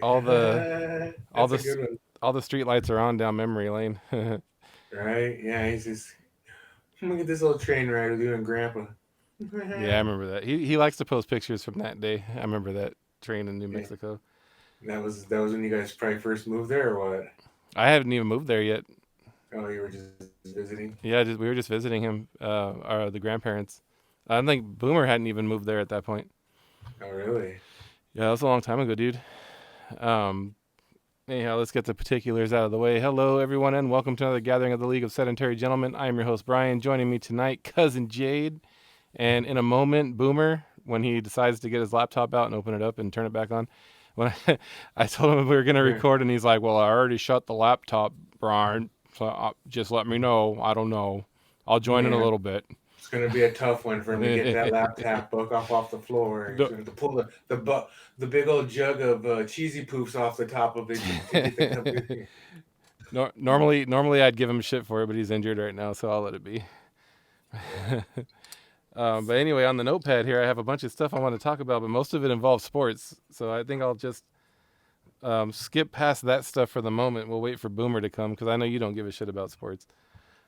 all the all That's the a s- good one. all the street lights are on down memory lane. Right? Yeah, he's just, look at this little train ride with you and Grandpa. Yeah, I remember that. He likes to post pictures from that day. I remember that train in New Yeah, Mexico. that was when you guys probably first moved there, or what? I haven't even moved there yet. Oh, you were just visiting. Yeah, we were just visiting him, the grandparents. I don't think Boomer hadn't even moved there at that point. Oh, really? Yeah, that was a long time ago, dude. Um, Anyhow, let's get the particulars out of the way. Hello, everyone, and welcome to another gathering of the League of Sedentary Gentlemen. I am your host, Brian. Joining me tonight, Cousin Jade. And in a moment, Boomer, when he decides to get his laptop out and open it up and turn it back on, when I told him we were going to Yeah. record, and he's like, well, I already shut the laptop, Brian, so just let me know. I don't know. I'll join in a Yeah. little bit. It's gonna be a tough one for him to get that laptop book off the floor. He's No- gonna have to pull the big old jug of cheesy poofs off the top of it to get the computer. normally I'd give him shit for it, but he's injured right now, so I'll let it be. But anyway, on the notepad here, I have a bunch of stuff I want to talk about, but most of it involves sports. So I think I'll just skip past that stuff for the moment. We'll wait for Boomer to come because I know you don't give a shit about sports.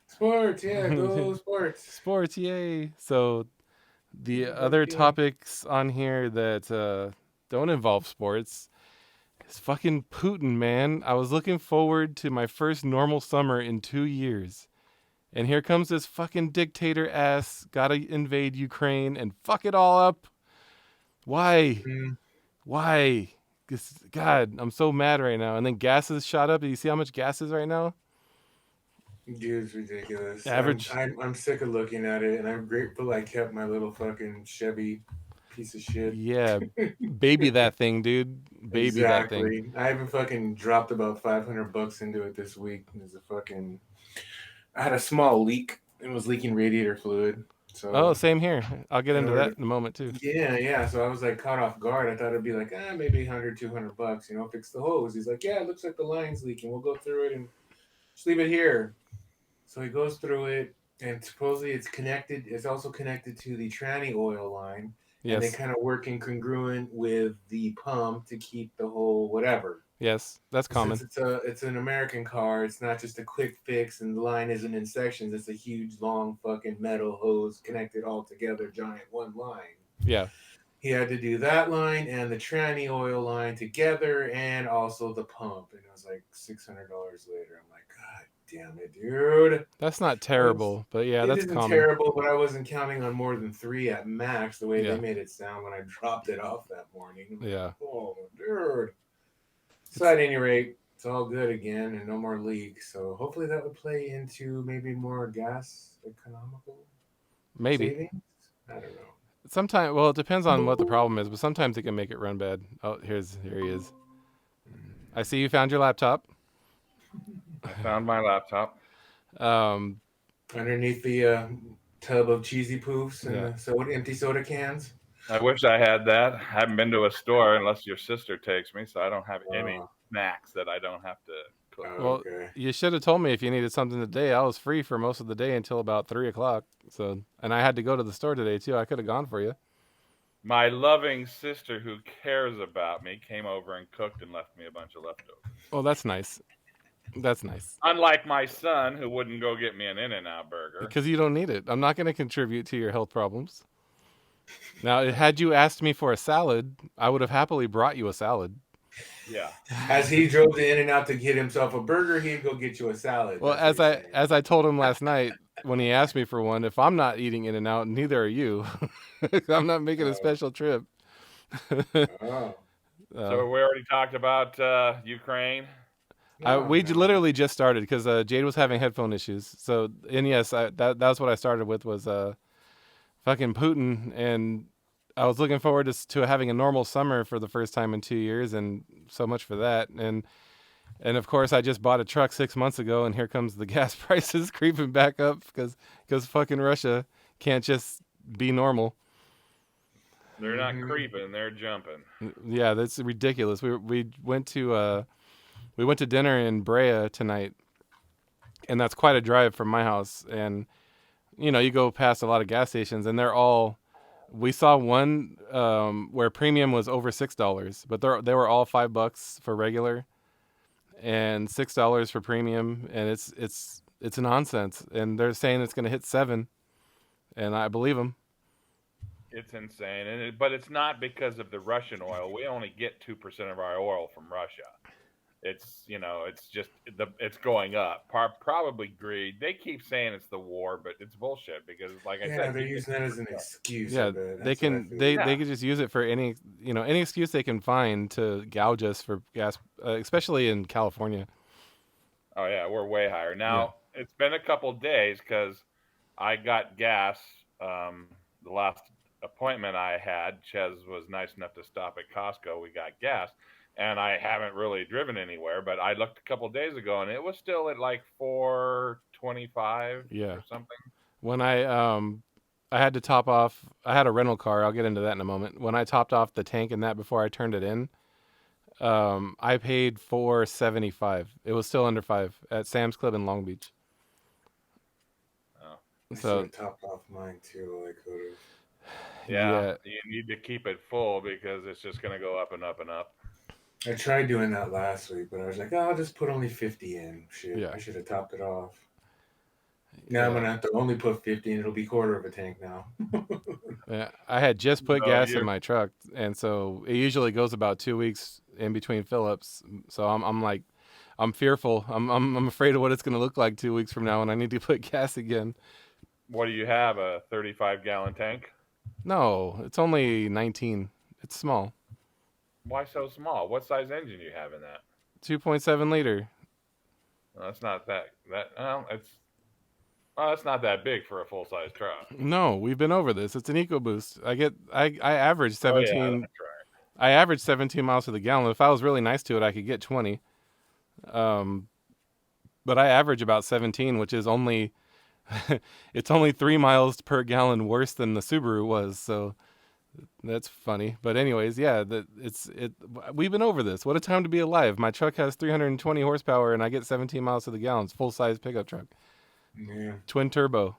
Sports, yeah, go sports. Sports, yay! So the Yeah, big other deal. topics on here that don't involve sports is fucking Putin, man. I was looking forward to my first normal summer in 2 years. And here comes this fucking dictator ass, gotta invade Ukraine and fuck it all up. Why? Mm, Why? God, I'm so mad right now. And then gas is shot up. Do you see how much gas is right now? dude, it's ridiculous. I'm, Average. I'm I'm sick of looking at it, and I'm grateful I kept my little fucking Chevy piece of shit. Yeah. Baby that thing, dude. Baby that thing. Exactly. I even fucking dropped about $500 into it this week. There's a fucking. I had a small leak. It was leaking radiator fluid. Oh, So same here. I'll get in into order that in a moment, too. yeah. So I was like caught off guard. I thought it'd be like, maybe 100, $200, fix the hose. He's like, yeah, it looks like the line's leaking. We'll go through it and just leave it here. So he goes through it, and supposedly it's connected. It's also connected to the tranny oil line, and they Yes. kind of work in congruent with the pump to keep the whole whatever. Yes. That's Since common. it's an American car, it's not just a quick fix, and the line isn't in sections. It's a huge, long, fucking metal hose connected all together, giant one line. Yeah. He had to do that line and the tranny oil line together, and also the pump. And it was like $600 later. I'm like, God damn it, dude! That's not I was. terrible, but yeah, It that's isn't common. terrible, but I wasn't counting on more than three at max. The way they Yeah. made it sound when I dropped it off that morning. I'm like, Yeah. oh, dude. So It's at any rate, it's all good again and no more leaks. So hopefully that would play into maybe more gas economical maybe. savings. I don't know. Sometimes, well, it depends on what the problem is, but sometimes it can make it run bad. Oh, here he is. I see you found your laptop. I found my laptop. Um, Underneath the tub of cheesy poofs and yeah. the empty soda cans. I wish I had that. I haven't been to a store unless your sister takes me, so I don't have any Oh, snacks that I don't have to cook. Well, okay. you should have told me if you needed something today. I was free for most of the day until about 3 o'clock. So, and I had to go to the store today too. I could have gone for you. My loving sister who cares about me came over and cooked and left me a bunch of leftovers. Well, that's nice. That's nice Unlike my son who wouldn't go get me an In-N-Out burger. because you don't need it. I'm not going to contribute to your health problems. Now, had you asked me for a salad, I would have happily brought you a salad. Yeah. As he drove to In-N-Out to get himself a burger, he'd go get you a salad. Well, That's what you're saying. as I told him last night when he asked me for one, if I'm not eating In and Out, neither are you. I'm not making a special trip. Oh. So we already talked about Ukraine. We No. literally just started because Jade was having headphone issues. So, and yes, that's what I started with was fucking Putin, and I was looking forward to having a normal summer for the first time in 2 years, and so much for that. And of course, I just bought a truck 6 months ago, and here comes the gas prices creeping back up because fucking Russia can't just be normal. They're not creeping, they're jumping. Yeah, that's ridiculous. We went to dinner in Brea tonight, and that's quite a drive from my house. And you go past a lot of gas stations, and they're all We saw one where premium was over $6, but they were all $5 for regular and $6 for premium, and it's nonsense. And they're saying it's going to hit 7, and I believe them. It's insane, but it's not because of the Russian oil. We only get 2% of our oil from Russia. It's it's just it's going up. Probably greed. They keep saying it's the war, but it's bullshit because, like I Yeah, said, they're we get using that as an 2%. excuse. I Yeah, bet. they That's what I can feel. they could just use it for any excuse they can find to gouge us for gas, especially in California. Oh yeah, we're way higher Yeah. now. It's been a couple days because I got gas. The last appointment I had, Ches was nice enough to stop at Costco. We got gas, and I haven't really driven anywhere. But I looked a couple days ago, and it was still at like 4.25 Yeah. or something. When I had to top off. I had a rental car. I'll get into that in a moment. When I topped off the tank and that before I turned it in, I paid $4.75. It was still under 5 at Sam's Club in Long Beach. Oh. I should So have topped off mine too. I could have. Yeah, yeah, you need to keep it full because it's just going to go up and up and up. I tried doing that last week, but I was like, oh, I'll just put only 50 in. Shit, yeah, I should have topped it off. Now I'm yeah, gonna have to only put 50 in. It'll be quarter of a tank now. yeah. I had just put So gas in you my truck, and so it usually goes about 2 weeks in between fill-ups. So I'm like, I'm fearful. I'm afraid of what it's gonna look like 2 weeks from now when I need to put gas again. what do you have? A 35-gallon tank? No, it's only 19. It's small. Why so small? What size engine do you have in that? 2.7 liter. Well, that's not that. Well, that's not that big for a full size truck. No, we've been over this. It's an EcoBoost. I average Oh yeah, 17. that's right. I average 17 miles to the gallon. If I was really nice to it, I could get 20. Um, but I average about 17, which is only it's only 3 miles per gallon worse than the Subaru was. So that's funny. But anyways, yeah, we've been over this. What a time to be alive. My truck has 320 horsepower and I get 17 miles to the gallon. It's full size pickup truck. Yeah. Twin turbo.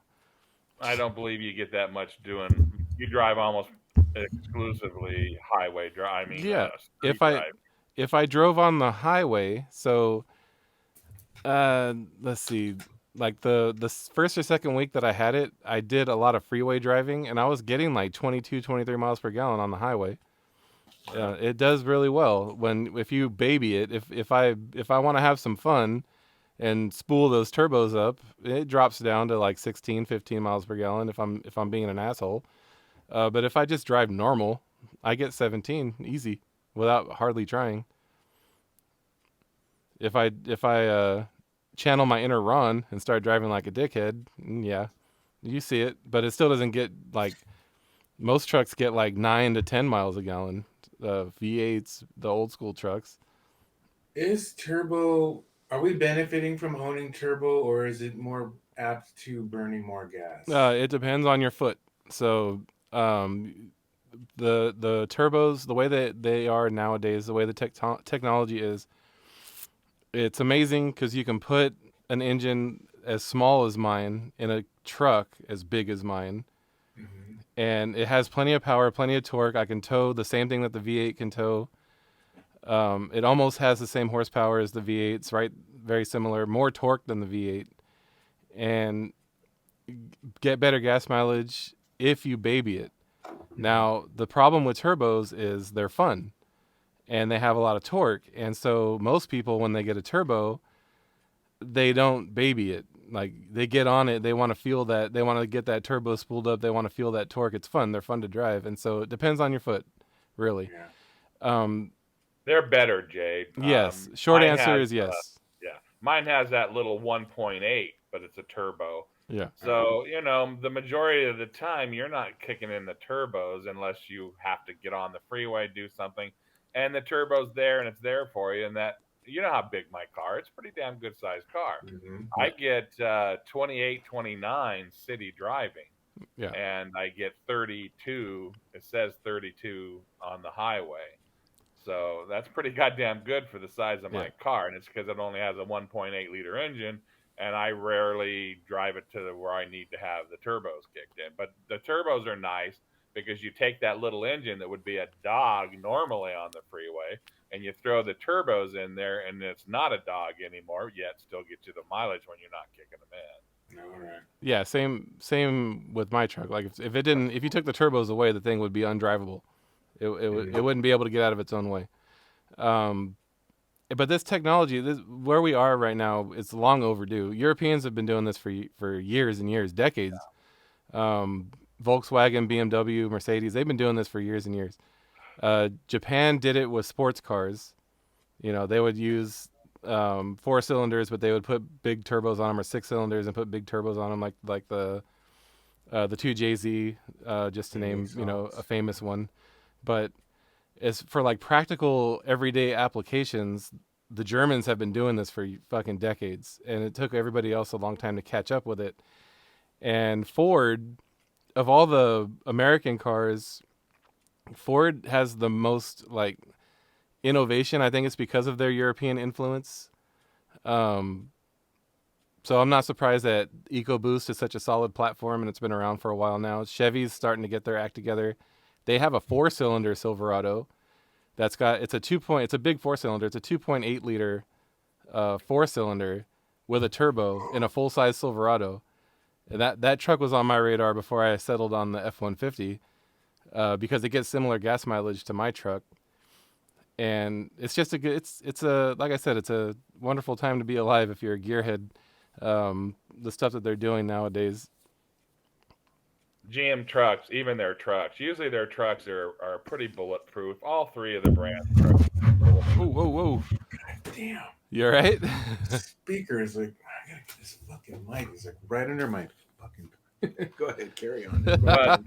I don't believe you get that much doing. You drive almost exclusively highway drive. I mean, Yeah. street drive. If I drove on the highway, so let's see, like the first or second week that I had it, I did a lot of freeway driving, and I was getting like 22, 23 miles per gallon on the highway. It does really well if you baby it. If I want to have some fun and spool those turbos up, it drops down to like 16, 15 miles per gallon if I'm being an asshole. But if I just drive normal, I get 17 easy without hardly trying. If I channel my inner Ron and start driving like a dickhead, yeah, you see it. But it still doesn't get like most trucks get like 9 to 10 miles a gallon. V8s, the old school trucks. Is turbo? Are we benefiting from owning turbo, or is it more apt to burning more gas? It depends on your foot. So the turbos, the way that they are nowadays, the way the technology is, it's amazing because you can put an engine as small as mine in a truck as big as mine, Mm-hmm. and it has plenty of power, plenty of torque. I can tow the same thing that the V8 can tow. It almost has the same horsepower as the V8s, right? Very similar, more torque than the V8, and get better gas mileage if you baby it. Now, the problem with turbos is they're fun and they have a lot of torque. And so most people, when they get a turbo, they don't baby it. Like they get on it, they want to feel that, they want to get that turbo spooled up, they want to feel that torque. It's fun, they're fun to drive. And so it depends on your foot, really. Yeah. They're better, Jade. Yes. Short Mine answer has, is yes. yeah, mine has that little 1.8, but it's a turbo. Yeah. So, the majority of the time, you're not kicking in the turbos unless you have to get on the freeway, do something. And the turbo's there and it's there for you. And you know how big my car is. It's a pretty damn good sized car. Mm-hmm. I get 28, 29 city driving. Yeah. And I get 32. It says 32 on the highway. So that's pretty goddamn good for the size of my car. And it's because it only has a 1.8 liter engine. And I rarely drive it to where I need to have the turbos kicked in. But the turbos are nice because you take that little engine that would be a dog normally on the freeway, and you throw the turbos in there, and it's not a dog anymore, yet still get you the mileage when you're not kicking them in. All right. Yeah, same with my truck. Like if you took the turbos away, the thing would be undrivable. It wouldn't be able to get out of its own way. But this technology, where we are right now, it's long overdue. Europeans have been doing this for years and years, decades. Volkswagen, BMW, Mercedes, they've been doing this for years and years. Japan did it with sports cars. You know, they would use 4 cylinders, but they would put big turbos on them, or 6 cylinders and put big turbos on them, like the 2JZ, just to name a famous one. But as for like practical everyday applications, the Germans have been doing this for fucking decades, and it took everybody else a long time to catch up with it. And Ford, of all the American cars, Ford has the most like innovation. I think it's because of their European influence. So I'm not surprised that EcoBoost is such a solid platform, and it's been around for a while now. Chevy's starting to get their act together. They have a 4-cylinder Silverado it's a big 4-cylinder. It's a 2.8 liter 4-cylinder with a turbo in a full-size Silverado. And that truck was on my radar before I settled on the F-150 because it gets similar gas mileage to my truck. And it's just like I said, it's a wonderful time to be alive if you're a gearhead. The stuff that they're doing nowadays. GM trucks, even their trucks, usually their trucks are pretty bulletproof. All 3 of the brands are Whoa. God damn. You all right? Speaker is like, I gotta get this fucking mic. It's like right under my fucking. Go ahead, carry on. But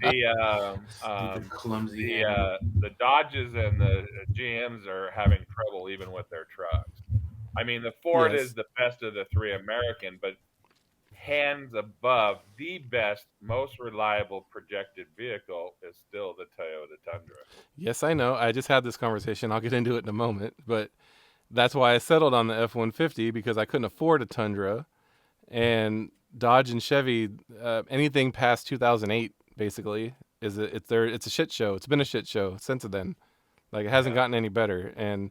clumsy. The Dodges and the GMs are having trouble even with their trucks. I mean, the Ford is the best of the 3 American, but hands above, the best, most reliable projected vehicle is still the Toyota Tundra. Yes, I know. I just had this conversation. I'll get into it in a moment, but that's why I settled on the F-150, because I couldn't afford a Tundra. And Dodge and Chevy, anything past 2008, basically, it's a shit show. It's been a shit show since then. Like, it hasn't gotten any better. And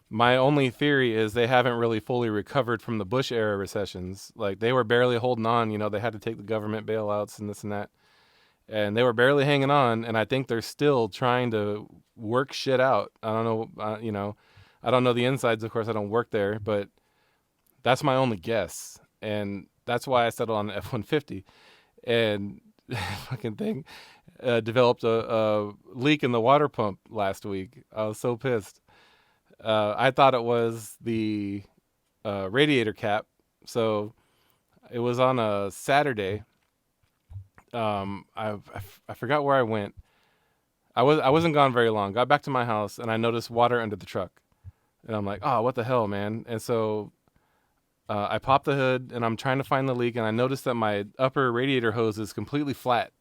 my only theory is they haven't really fully recovered from the Bush era recessions. Like, they were barely holding on. You know, they had to take the government bailouts and this and that. And they were barely hanging on. And I think they're still trying to work shit out. I don't know, I don't know the insides. Of course, I don't work there, but that's my only guess. And that's why I settled on the F-150. And fucking thing developed a leak in the water pump last week. I was so pissed. I thought it was the radiator cap. So it was on a Saturday. I forgot where I went. I wasn't gone very long. Got back to my house and I noticed water under the truck. And I'm like, oh, what the hell, man? And so I popped the hood and I'm trying to find the leak, and I noticed that my upper radiator hose is completely flat.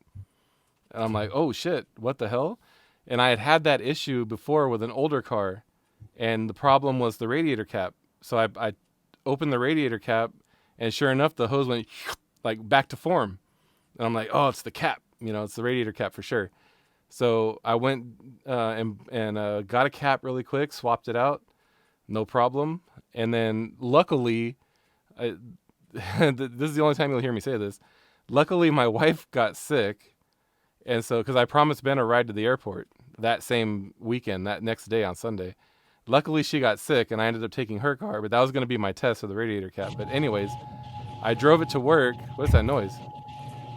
And I'm like, oh shit, what the hell? And I had that issue before with an older car, and the problem was the radiator cap. So I opened the radiator cap, and sure enough, the hose went like back to form. And I'm like, oh, it's the cap. It's the radiator cap for sure. So I went and got a cap really quick, swapped it out, no problem. And then luckily, this is the only time you'll hear me say this. Luckily, my wife got sick. And so, because I promised Ben a ride to the airport that same weekend, that next day on Sunday. Luckily, she got sick, and I ended up taking her car, but that was going to be my test of the radiator cap. But anyways, I drove it to work. What's that noise?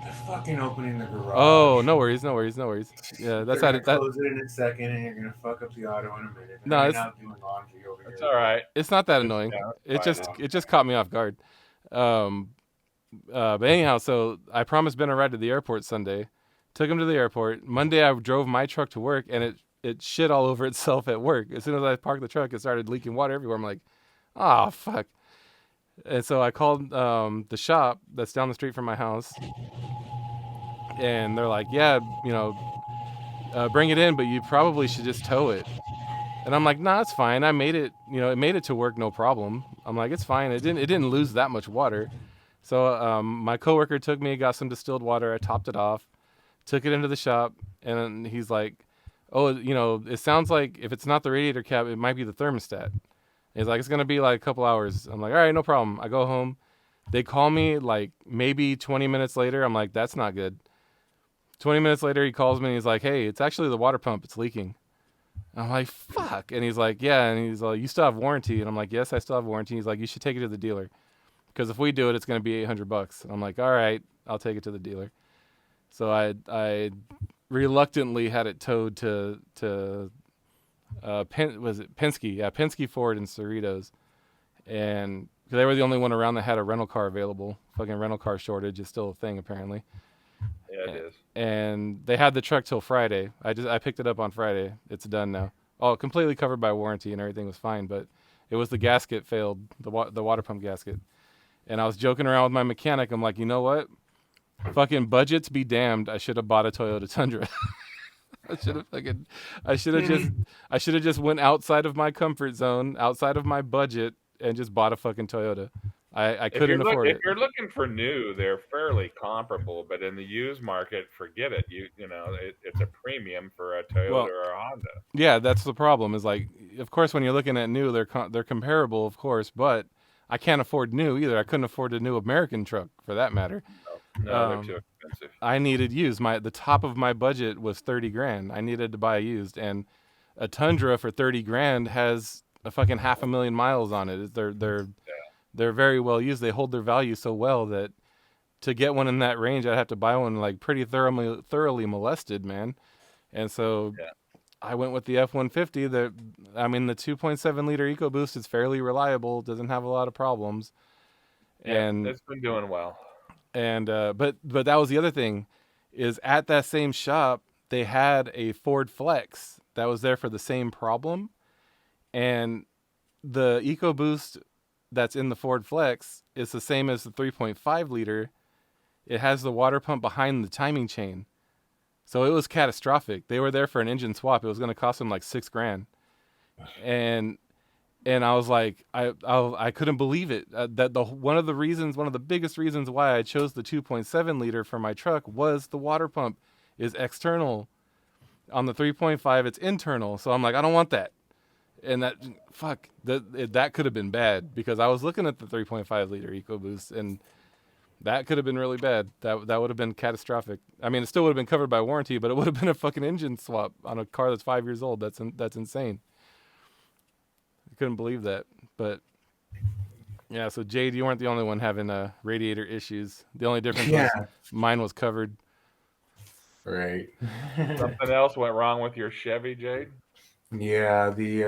They're fucking opening the garage. Oh, no worries. Yeah, that's how it. Close it in a second, and you're gonna fuck up the auto in a minute. No, it's not doing laundry over here. It's all right. It's not that annoying. It just caught me off guard. But anyhow, so I promised Ben a ride to the airport Sunday. Took him to the airport. Monday, I drove my truck to work, and it shit all over itself at work. As soon as I parked the truck, it started leaking water everywhere. I'm like, oh, fuck. And so I called the shop that's down the street from my house. And they're like, yeah, bring it in, but you probably should just tow it. And I'm like, nah, it's fine. I made it, it made it to work, no problem. I'm like, it's fine. It didn't lose that much water. So my coworker took me, got some distilled water. I topped it off. Took it into the shop, and he's like, "Oh, it sounds like if it's not the radiator cap, it might be the thermostat." He's like, "It's gonna be like a couple hours." I'm like, "All right, no problem." I go home. They call me like maybe 20 minutes later. I'm like, "That's not good." 20 minutes later, he calls me and he's like, "Hey, it's actually the water pump. It's leaking." I'm like, "Fuck." And he's like, "Yeah." And he's like, "You still have warranty?" And I'm like, "Yes, I still have warranty." He's like, "You should take it to the dealer because if we do it, it's going to be $800." I'm like, "All right, I'll take it to the dealer." So I reluctantly had it towed to was it Penske? Yeah, Penske Ford in Cerritos, and they were the only one around that had a rental car available. Fucking rental car shortage is still a thing apparently. Yeah, it is. And they had the truck till Friday. I picked it up on Friday. It's done now. All completely covered by warranty and everything was fine, but it was the gasket failed, the water pump gasket. And I was joking around with my mechanic. I'm like, you know what? Fucking budgets be damned. I should have bought a Toyota Tundra. I should have just went outside of my comfort zone, outside of my budget, and just bought a fucking Toyota. I couldn't afford if it. you're looking for new, they're fairly comparable, but in the used market, forget it. It's a premium for a Toyota Well, or a Honda. yeah, that's the problem. Is like, of course, when you're looking at new, they're comparable, of course, but I can't afford new either. I couldn't afford a new American truck for that matter. No, they're too expensive. I needed used. The top of my budget was 30 grand. I needed to buy used, and a Tundra for 30 grand has a fucking 500,000 miles on it. They're very well used. They hold their value so well that to get one in that range, I'd have to buy one like pretty thoroughly molested, man. And so Yeah. I went with the F-150. The 2.7 liter EcoBoost is fairly reliable. Doesn't have a lot of problems. And it's been doing well. And but that was the other thing, is at that same shop they had a Ford Flex that was there for the same problem, and the EcoBoost that's in the Ford Flex is the same as the 3.5 liter. It has the water pump behind the timing chain, so it was catastrophic. They were there for an engine swap. It was going to cost them like $6,000, and I was like, I couldn't believe it. That one of the biggest reasons why I chose the 2.7 liter for my truck was the water pump is external. On the 3.5, it's internal. So I'm like, I don't want that. And that could have been bad because I was looking at the 3.5 liter EcoBoost, and that could have been really bad. That would have been catastrophic. I mean, it still would have been covered by warranty, but it would have been a fucking engine swap on a car that's 5 years old. That's insane. I couldn't believe that. But yeah, so Jade, you weren't the only one having radiator issues. The only difference was mine was covered. Right. Something else went wrong with your Chevy, Jade? Yeah, the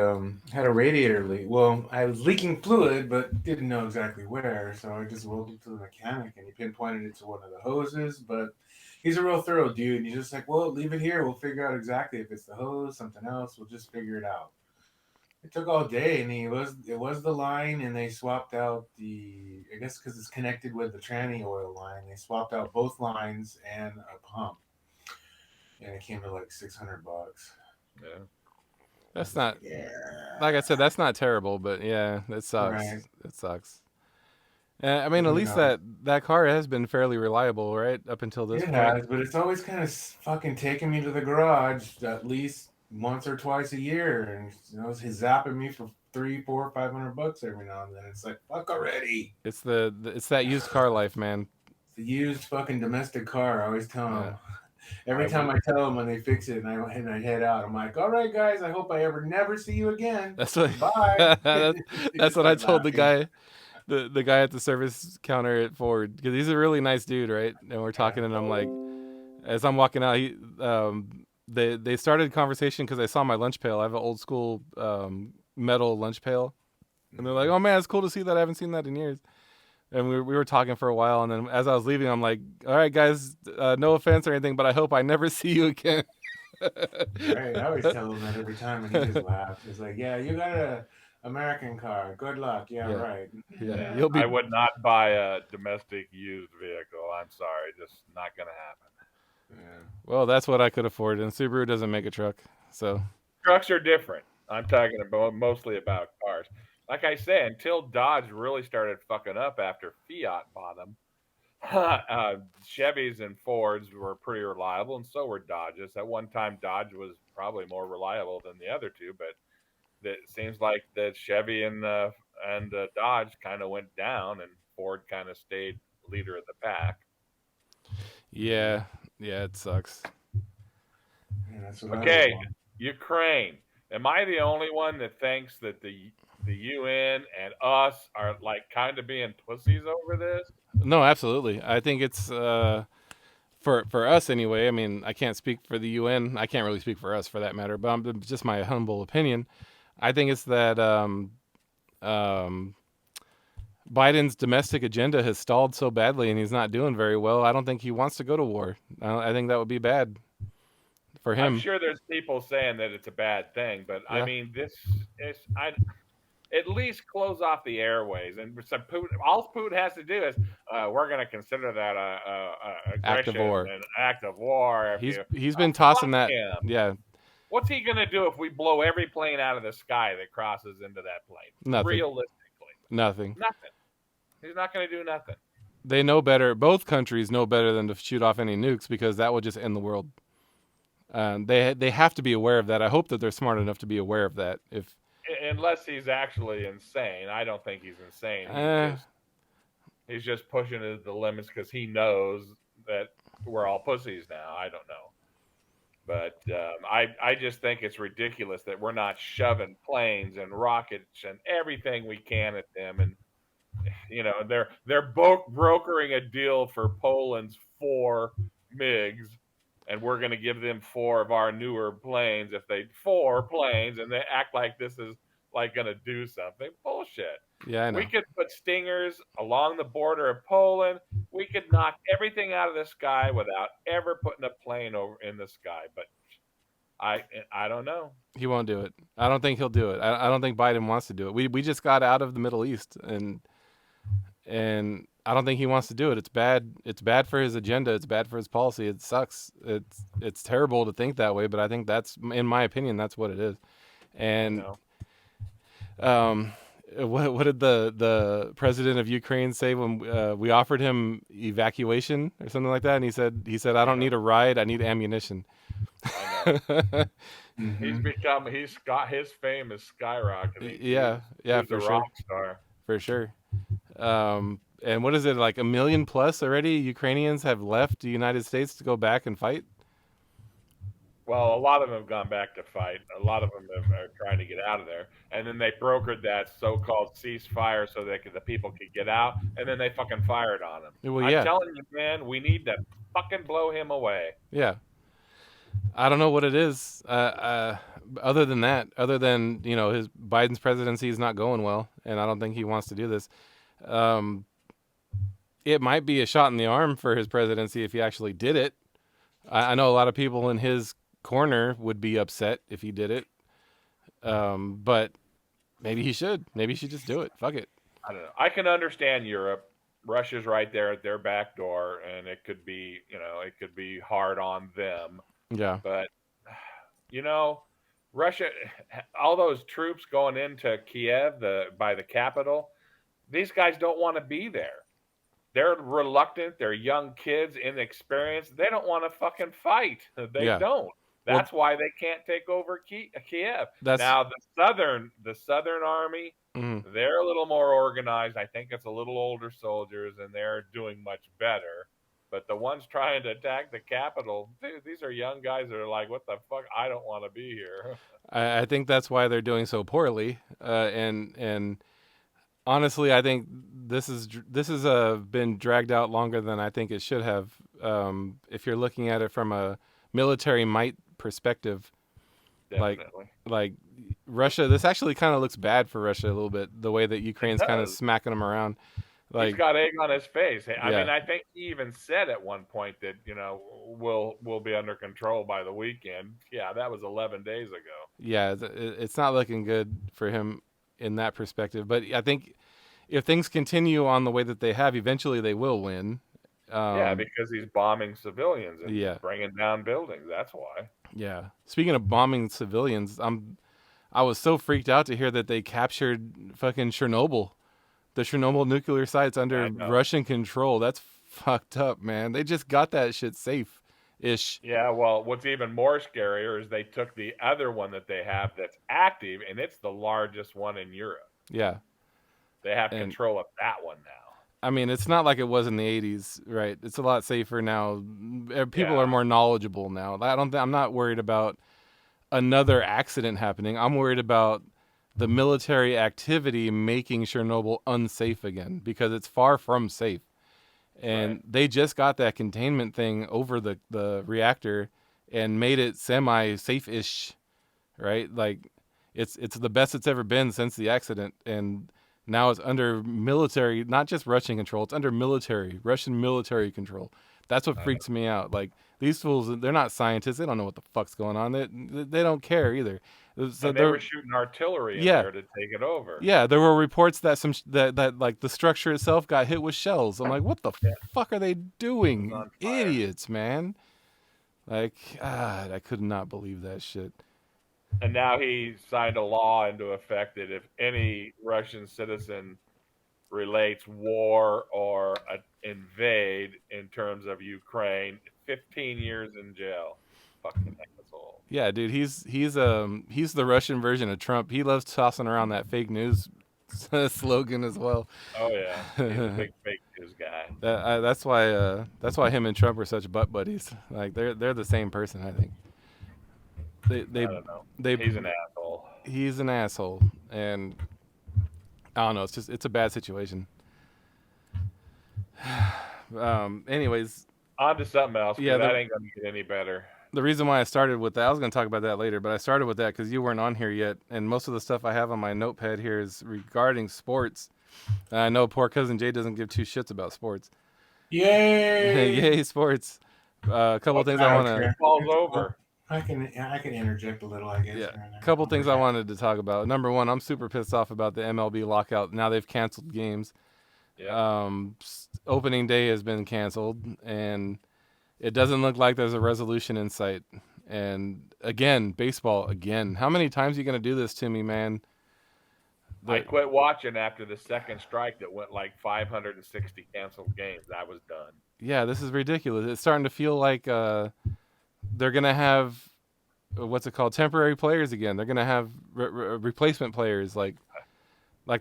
had a radiator leak. Well, I was leaking fluid, but didn't know exactly where, so I just rolled up to the mechanic, and he pinpointed it to one of the hoses. But he's a real thorough dude. And he's just like, "Well, leave it here. We'll figure out exactly if it's the hose, something else. We'll just figure it out." It took all day, and it was the line, and they swapped out I guess because it's connected with the tranny oil line. They swapped out both lines and a pump, and it came to like $600. Yeah. That's not, like I said, that's not terrible, but yeah, it sucks. Right. It sucks. I mean, at least that car has been fairly reliable, right, up until this point. It has, but it's always kind of fucking taking me to the garage at least once or twice a year, and he's zapping me for $300, $400, $500 every now and then. It's like, fuck already. It's it's that used car life, man. It's the used fucking domestic car. I always tell them. Every time I tell them when they fix it and I head out, I'm like, all right, guys, I hope I never see you again. That's what. Bye. That's what I told the guy, the guy at the service counter at Ford, because he's a really nice dude, right? And we're talking, and I'm like, as I'm walking out, they started a conversation because I saw my lunch pail. I have an old school metal lunch pail, and they're like, "Oh man, it's cool to see that. I haven't seen that in years." And we were talking for a while, and then as I was leaving, I'm like, "All right, guys, no offense or anything, but I hope I never see you again." Right, I always tell him that every time, and he just laughs. He's like, "Yeah, you got a American car. Good luck." Yeah. Right. Yeah, I would not buy a domestic used vehicle. I'm sorry, just not gonna happen. Yeah. Well, that's what I could afford, and Subaru doesn't make a truck, so trucks are different. I'm talking about mostly about cars. Like I say, until Dodge really started fucking up after Fiat bought them, Chevys and Fords were pretty reliable, and so were Dodges. At one time, Dodge was probably more reliable than the other two, but it seems like the Chevy and the Dodge kind of went down, and Ford kind of stayed leader of the pack. Yeah, yeah, it sucks. Yeah, that's what Okay, I want. Ukraine. Am I the only one that thinks that the UN and us are like kind of being pussies over this? No, absolutely. I think it's for us anyway. I mean, I can't speak for the UN. I can't really speak for us for that matter. But just my humble opinion. I think it's that um, Biden's domestic agenda has stalled so badly, and he's not doing very well. I don't think he wants to go to war. I think that would be bad for I'm him. sure there's people saying that it's a bad thing, but I Yeah, mean, this is I at least close off the airways. And some Putin, all Putin has to do is we're going to consider that a act of aggression war. and act of war. If He's been tossing fuck that. him. Yeah, What's he going to do if we blow every plane out of the sky that crosses into that plane? nothing. Realistically, Nothing. nothing. He's not going to do nothing. They know better. Both countries know better than to shoot off any nukes because that would just end the world. They have to be aware of that. I hope that they're smart enough to be aware of that. If Unless he's actually insane, I don't think he's insane. He's just pushing the limits because he knows that we're all pussies now. I don't know, but I just think it's ridiculous that we're not shoving planes and rockets and everything we can at them, and they're both brokering a deal for Poland's 4 MiGs, and we're going to give them 4 of our newer planes. If they 4 planes, and they act like this is like going to do something, bullshit. yeah, I know. We could put stingers along the border of Poland. We could knock everything out of the sky without ever putting a plane over in the sky. But I don't know. He won't do it. I don't think he'll do it. I don't think Biden wants to do it. We just got out of the Middle East, and I don't think he wants to do it. It's bad. It's bad for his agenda. It's bad for his policy. It sucks. It's terrible to think that way, but I think that's, in my opinion, that's what it is. And what did the president of Ukraine say when we offered him evacuation or something like that? And he said I don't need a ride. I need ammunition. I know. He's got his fame is skyrocketing. Yeah, he's for a sure. rock star. For sure. And what is it, like 1 million plus already Ukrainians have left the United States to go back and fight? Well, a lot of them have gone back to fight. A lot of them are trying to get out of there. And then they brokered that so-called ceasefire so that the people could get out, and then they fucking fired on them. Well, yeah. I'm telling you, man, we need to fucking blow him away. Yeah. I don't know what it is. Other than that, his Biden's presidency is not going well, and I don't think he wants to do this. It might be a shot in the arm for his presidency if he actually did it. I know a lot of people in his corner would be upset if he did it. But maybe he should. Maybe he should just do it. Fuck it. I don't know. I can understand Europe. Russia's right there at their back door, and it could be hard on them. Yeah. But Russia, all those troops going into Kiev, by the capital, these guys don't want to be there. They're reluctant. They're young kids, inexperienced. They don't want to fucking fight. They don't. That's why they can't take over Kiev. Now the southern army, they're a little more organized. I think it's a little older soldiers, and they're doing much better. But the ones trying to attack the capital, dude, these are young guys that are like, what the fuck? I don't want to be here. I think that's why they're doing so poorly. And honestly, I think this has been dragged out longer than I think it should have. If you're looking at it from a military might perspective, Definitely. like Russia, this actually kind of looks bad for Russia a little bit. The way that Ukraine's kind of smacking them around. He's got egg on his face. I mean, I think he even said at one point that we'll be under control by the weekend. Yeah, that was 11 days ago. Yeah, it's not looking good for him in that perspective. But I think if things continue on the way that they have, eventually they will win. Because he's bombing civilians and bringing down buildings. That's why. Yeah. Speaking of bombing civilians, I was so freaked out to hear that they captured fucking Chernobyl. The Chernobyl nuclear site's under Russian control. That's fucked up, man. They just got that shit safe-ish. Yeah, well, what's even more scarier is they took the other one that they have that's active, and it's the largest one in Europe. Yeah. They have And control of that one now. I mean, it's not like it was in the 80s, right? It's a lot safer now. People Yeah. are more knowledgeable now. I'm not worried about another accident happening. I'm worried about the military activity making Chernobyl unsafe again, because it's far from safe. And Right. they just got that containment thing over the reactor and made it semi-safe-ish, right? Like it's the best it's ever been since the accident, and now it's under military, not just Russian control, it's under Russian military control. That's what I know. freaks me out. Like, these fools, they're not scientists. They don't know what the fuck's going on. They don't care either. So And they were shooting artillery in Yeah. there to take it over. yeah, there were reports that that like the structure itself got hit with shells. I'm like, what the Yeah. fuck are they doing? It was on fire. Idiots, man. Like, I could not believe that shit. And now he signed a law into effect that if any Russian citizen relates war or invade in terms of Ukraine, 15 years in jail. Fucking asshole. Yeah, dude, he's the Russian version of Trump. He loves tossing around that fake news slogan as well. Oh yeah, he's a big fake news guy. That's why him and Trump are such butt buddies. Like, they're the same person, I think. I don't know. He's an asshole. He's an asshole, and I don't know. It's a bad situation. Anyways, On to something else. Yeah, That ain't gonna get any better. the reason why I started with that, I was going to talk about that later, but I started with that because you weren't on here yet, and most of the stuff I have on my notepad here is regarding sports. And I know poor cousin Jade doesn't give two shits about sports. Yay! Yay, sports! A couple things I want to. Falls over. I can interject a little, I guess. Yeah, here and there. couple things I wanted to talk about. Number one, I'm super pissed off about the MLB lockout. Now they've canceled games. Yeah. Opening day has been canceled, and it doesn't look like there's a resolution in sight. And again, baseball again. How many times are you gonna do this to me, man? I quit watching after the second strike that went like 560 canceled games. I was done. Yeah, this is ridiculous. It's starting to feel like they're gonna have what's it called, temporary players again. They're gonna have replacement players like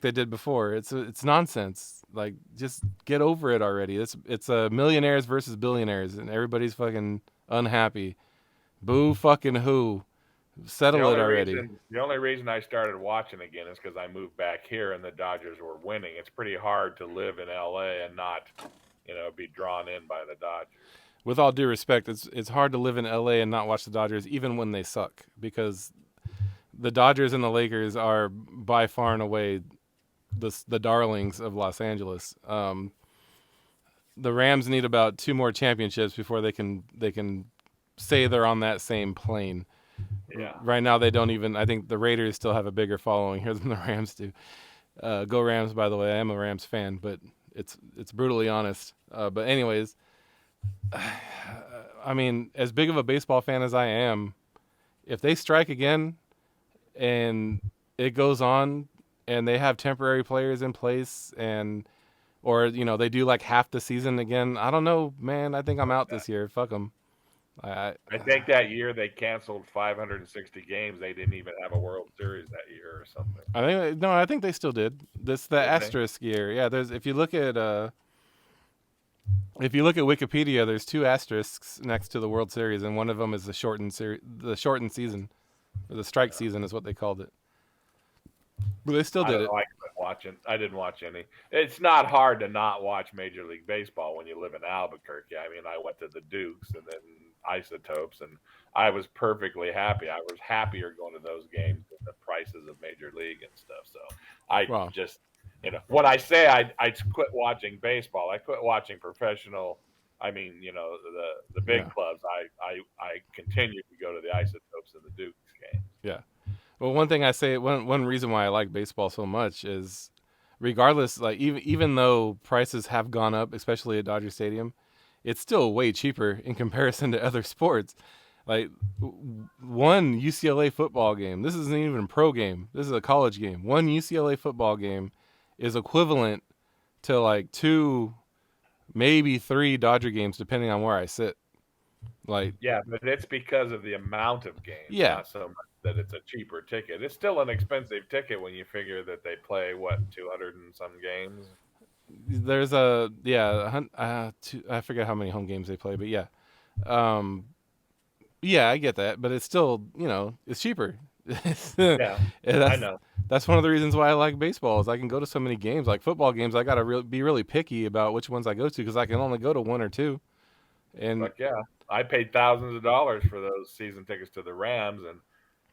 they did before. It's nonsense. Like, just get over it already. It's millionaires versus billionaires, and everybody's fucking unhappy. Boo fucking who? Settle it already. The only reason I started watching again is because I moved back here and the Dodgers were winning. It's pretty hard to live in LA and not, be drawn in by the Dodgers. With all due respect, it's hard to live in LA and not watch the Dodgers even when they suck, because the Dodgers and the Lakers are by far and away the darlings of Los Angeles. The Rams need about 2 more championships before they can say they're on that same plane. Yeah. Right now they don't even. I think the Raiders still have a bigger following here than the Rams do. Go Rams, by the way. I am a Rams fan, but it's brutally honest. But anyways, I mean, as big of a baseball fan as I am, if they strike again and it goes on and they have temporary players in place, or they do like half the season again, I don't know, man. I think I'm out this year. Fuck them. I think that year they canceled 560 games. They didn't even have a World Series that year or something. I think they still did. The asterisk year. Yeah, if you look at Wikipedia, there's 2 asterisks next to the World Series, and one of them is the shortened season, or the strike season is what they called it. But they still did it. I quit watching. I didn't watch any. It's not hard to not watch Major League Baseball when you live in Albuquerque. I mean, I went to the Dukes and then Isotopes, and I was perfectly happy. I was happier going to those games than the prices of Major League and stuff. So just, when I say I quit watching baseball, I quit watching professional. I mean, the big clubs. I continue to go to the Isotopes and the Dukes games. Yeah. Well, one thing I say, one reason why I like baseball so much is, regardless, like even though prices have gone up, especially at Dodger Stadium, it's still way cheaper in comparison to other sports. Like, one UCLA football game, this isn't even a pro game, this is a college game. One UCLA football game is equivalent to like 2 maybe 3 Dodger games depending on where I sit. Like, Yeah, but it's because of the amount of games, yeah, not so much that it's a cheaper ticket. It's still an expensive ticket when you figure that they play, what, 200 and some games? there's a I forget how many home games they play, but yeah, um, yeah, I get that, but it's still, it's cheaper. And Yeah, I that's know. that's one of the reasons why I like baseball is I can go to so many games. Like football games, I gotta be really picky about which ones I go to because I can only go to 1 or 2. And But yeah, I paid thousands of dollars for those season tickets to the Rams, and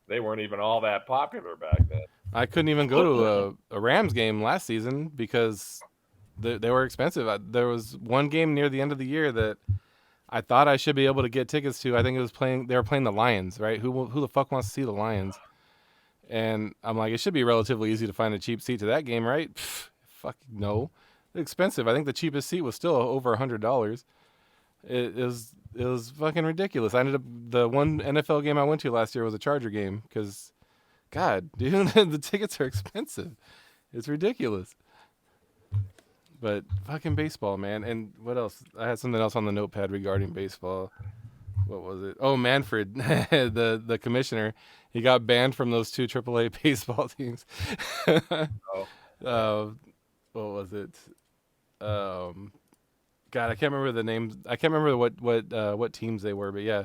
they weren't even all that popular back then. I couldn't even go to a Rams game last season because they were expensive. There was one game near the end of the year that I thought I should be able to get tickets to. I think it was playing. They were playing the Lions, right? Who the fuck wants to see the Lions? And I'm like, it should be relatively easy to find a cheap seat to that game, right? Pff, fuck no, it's expensive. I think the cheapest seat was still over $100. It was fucking ridiculous. I ended up the one NFL game I went to last year was a Charger game because, God, dude, the tickets are expensive. It's ridiculous. But fucking baseball, man. And what else? I had something else on the notepad regarding baseball. What was it? Oh, Manfred, the commissioner, he got banned from those 2 AAA baseball teams. Oh, uh, what was it? God, I can't remember the names. I can't remember what teams they were, but yeah,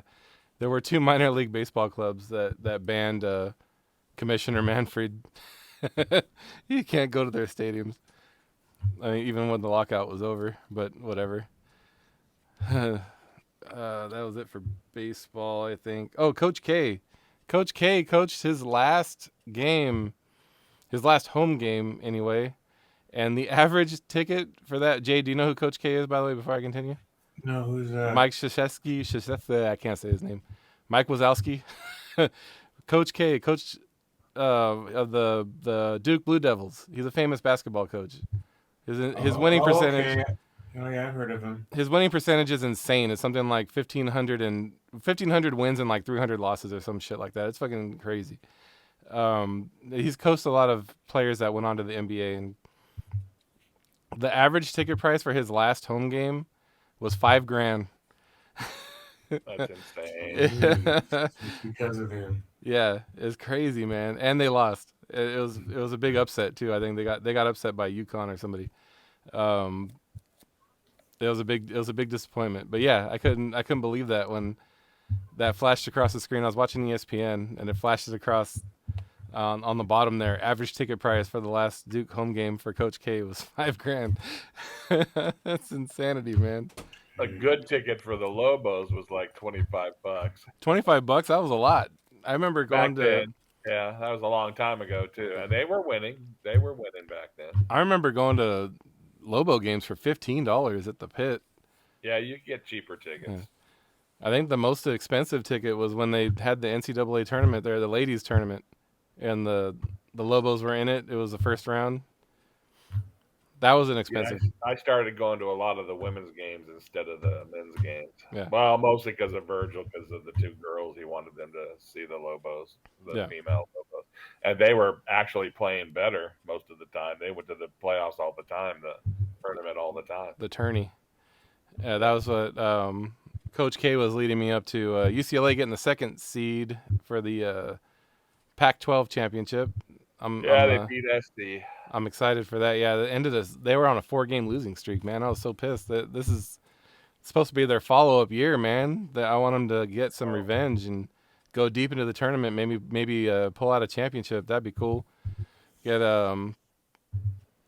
there were 2 minor league baseball clubs that banned Commissioner Manfred. You can't go to their stadiums. I mean, even when the lockout was over, but whatever. That was it for baseball, I think. Oh, Coach K. Coach K coached his last game, his last home game anyway. And the average ticket for that, Jade, do you know who Coach K is, by the way, before I continue? No, who's that? Mike Krzyzewski, I can't say his name. Mike Wazowski. Coach K, coach of the Duke Blue Devils. He's a famous basketball coach. His winning percentage. Okay. Oh yeah, I've heard of him. His winning percentage is insane. It's something like 1,500 wins and like 300 losses or some shit like that. It's fucking crazy. He's coached a lot of players that went on to the NBA, and the average ticket price for his last home game was $5,000. that's insane. It's because of him. Yeah, it's crazy, man. And they lost. It was a big upset too. I think they got upset by UConn or somebody. It was a big disappointment. But yeah, I couldn't believe that when that flashed across the screen. I was watching ESPN and it flashes across on the bottom there. Average ticket price for the last Duke home game for Coach K was $5,000. That's insanity, man. A good ticket for the Lobos was like $25. $25, that was a lot. I remember going Back then, yeah, that was a long time ago too, and they were winning. They were winning back then. I remember going to Lobo games for $15 at the pit. Yeah, you get cheaper tickets. Yeah. I think the most expensive ticket was when they had the NCAA tournament there, the ladies tournament, and the Lobos were in it. It was the first round. That was inexpensive. Yeah, I started going to a lot of the women's games instead of the men's games. Yeah. Well, mostly because of Virgil, because of the 2 girls. He wanted them to see the Lobos, the female Lobos. And they were actually playing better most of the time. They went to the playoffs all the time, the tournament all the time. The tourney. Yeah, that was what Coach K was leading me up to. UCLA getting the 2nd seed for the Pac-12 championship. They beat SC. I'm excited for that. Yeah, the end of this, they were on a 4-game losing streak, man. I was so pissed that this is supposed to be their follow-up year, man. That I want them to get some revenge and go deep into the tournament. Maybe pull out a championship. That'd be cool. Get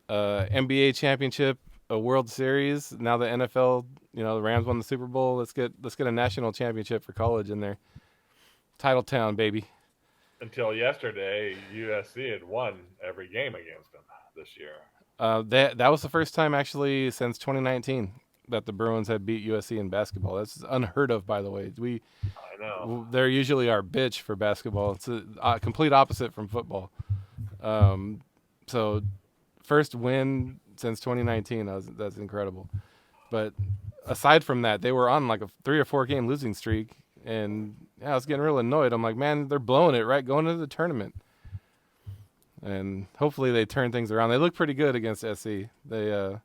NBA championship, a World Series. Now the NFL, the Rams won the Super Bowl. Let's get a national championship for college in there. Title town, baby. Until yesterday, USC had won every game against them this year. That was the first time actually since 2019 that the Bruins had beat USC in basketball. That's unheard of, by the way. I know. They're usually our bitch for basketball. It's a complete opposite from football. So first win since 2019. That's incredible. But aside from that, they were on like a 3 or 4 game losing streak. And yeah, I was getting real annoyed. I'm like, man, they're blowing it, right? Going into the tournament. And hopefully they turn things around. They look pretty good against SC. They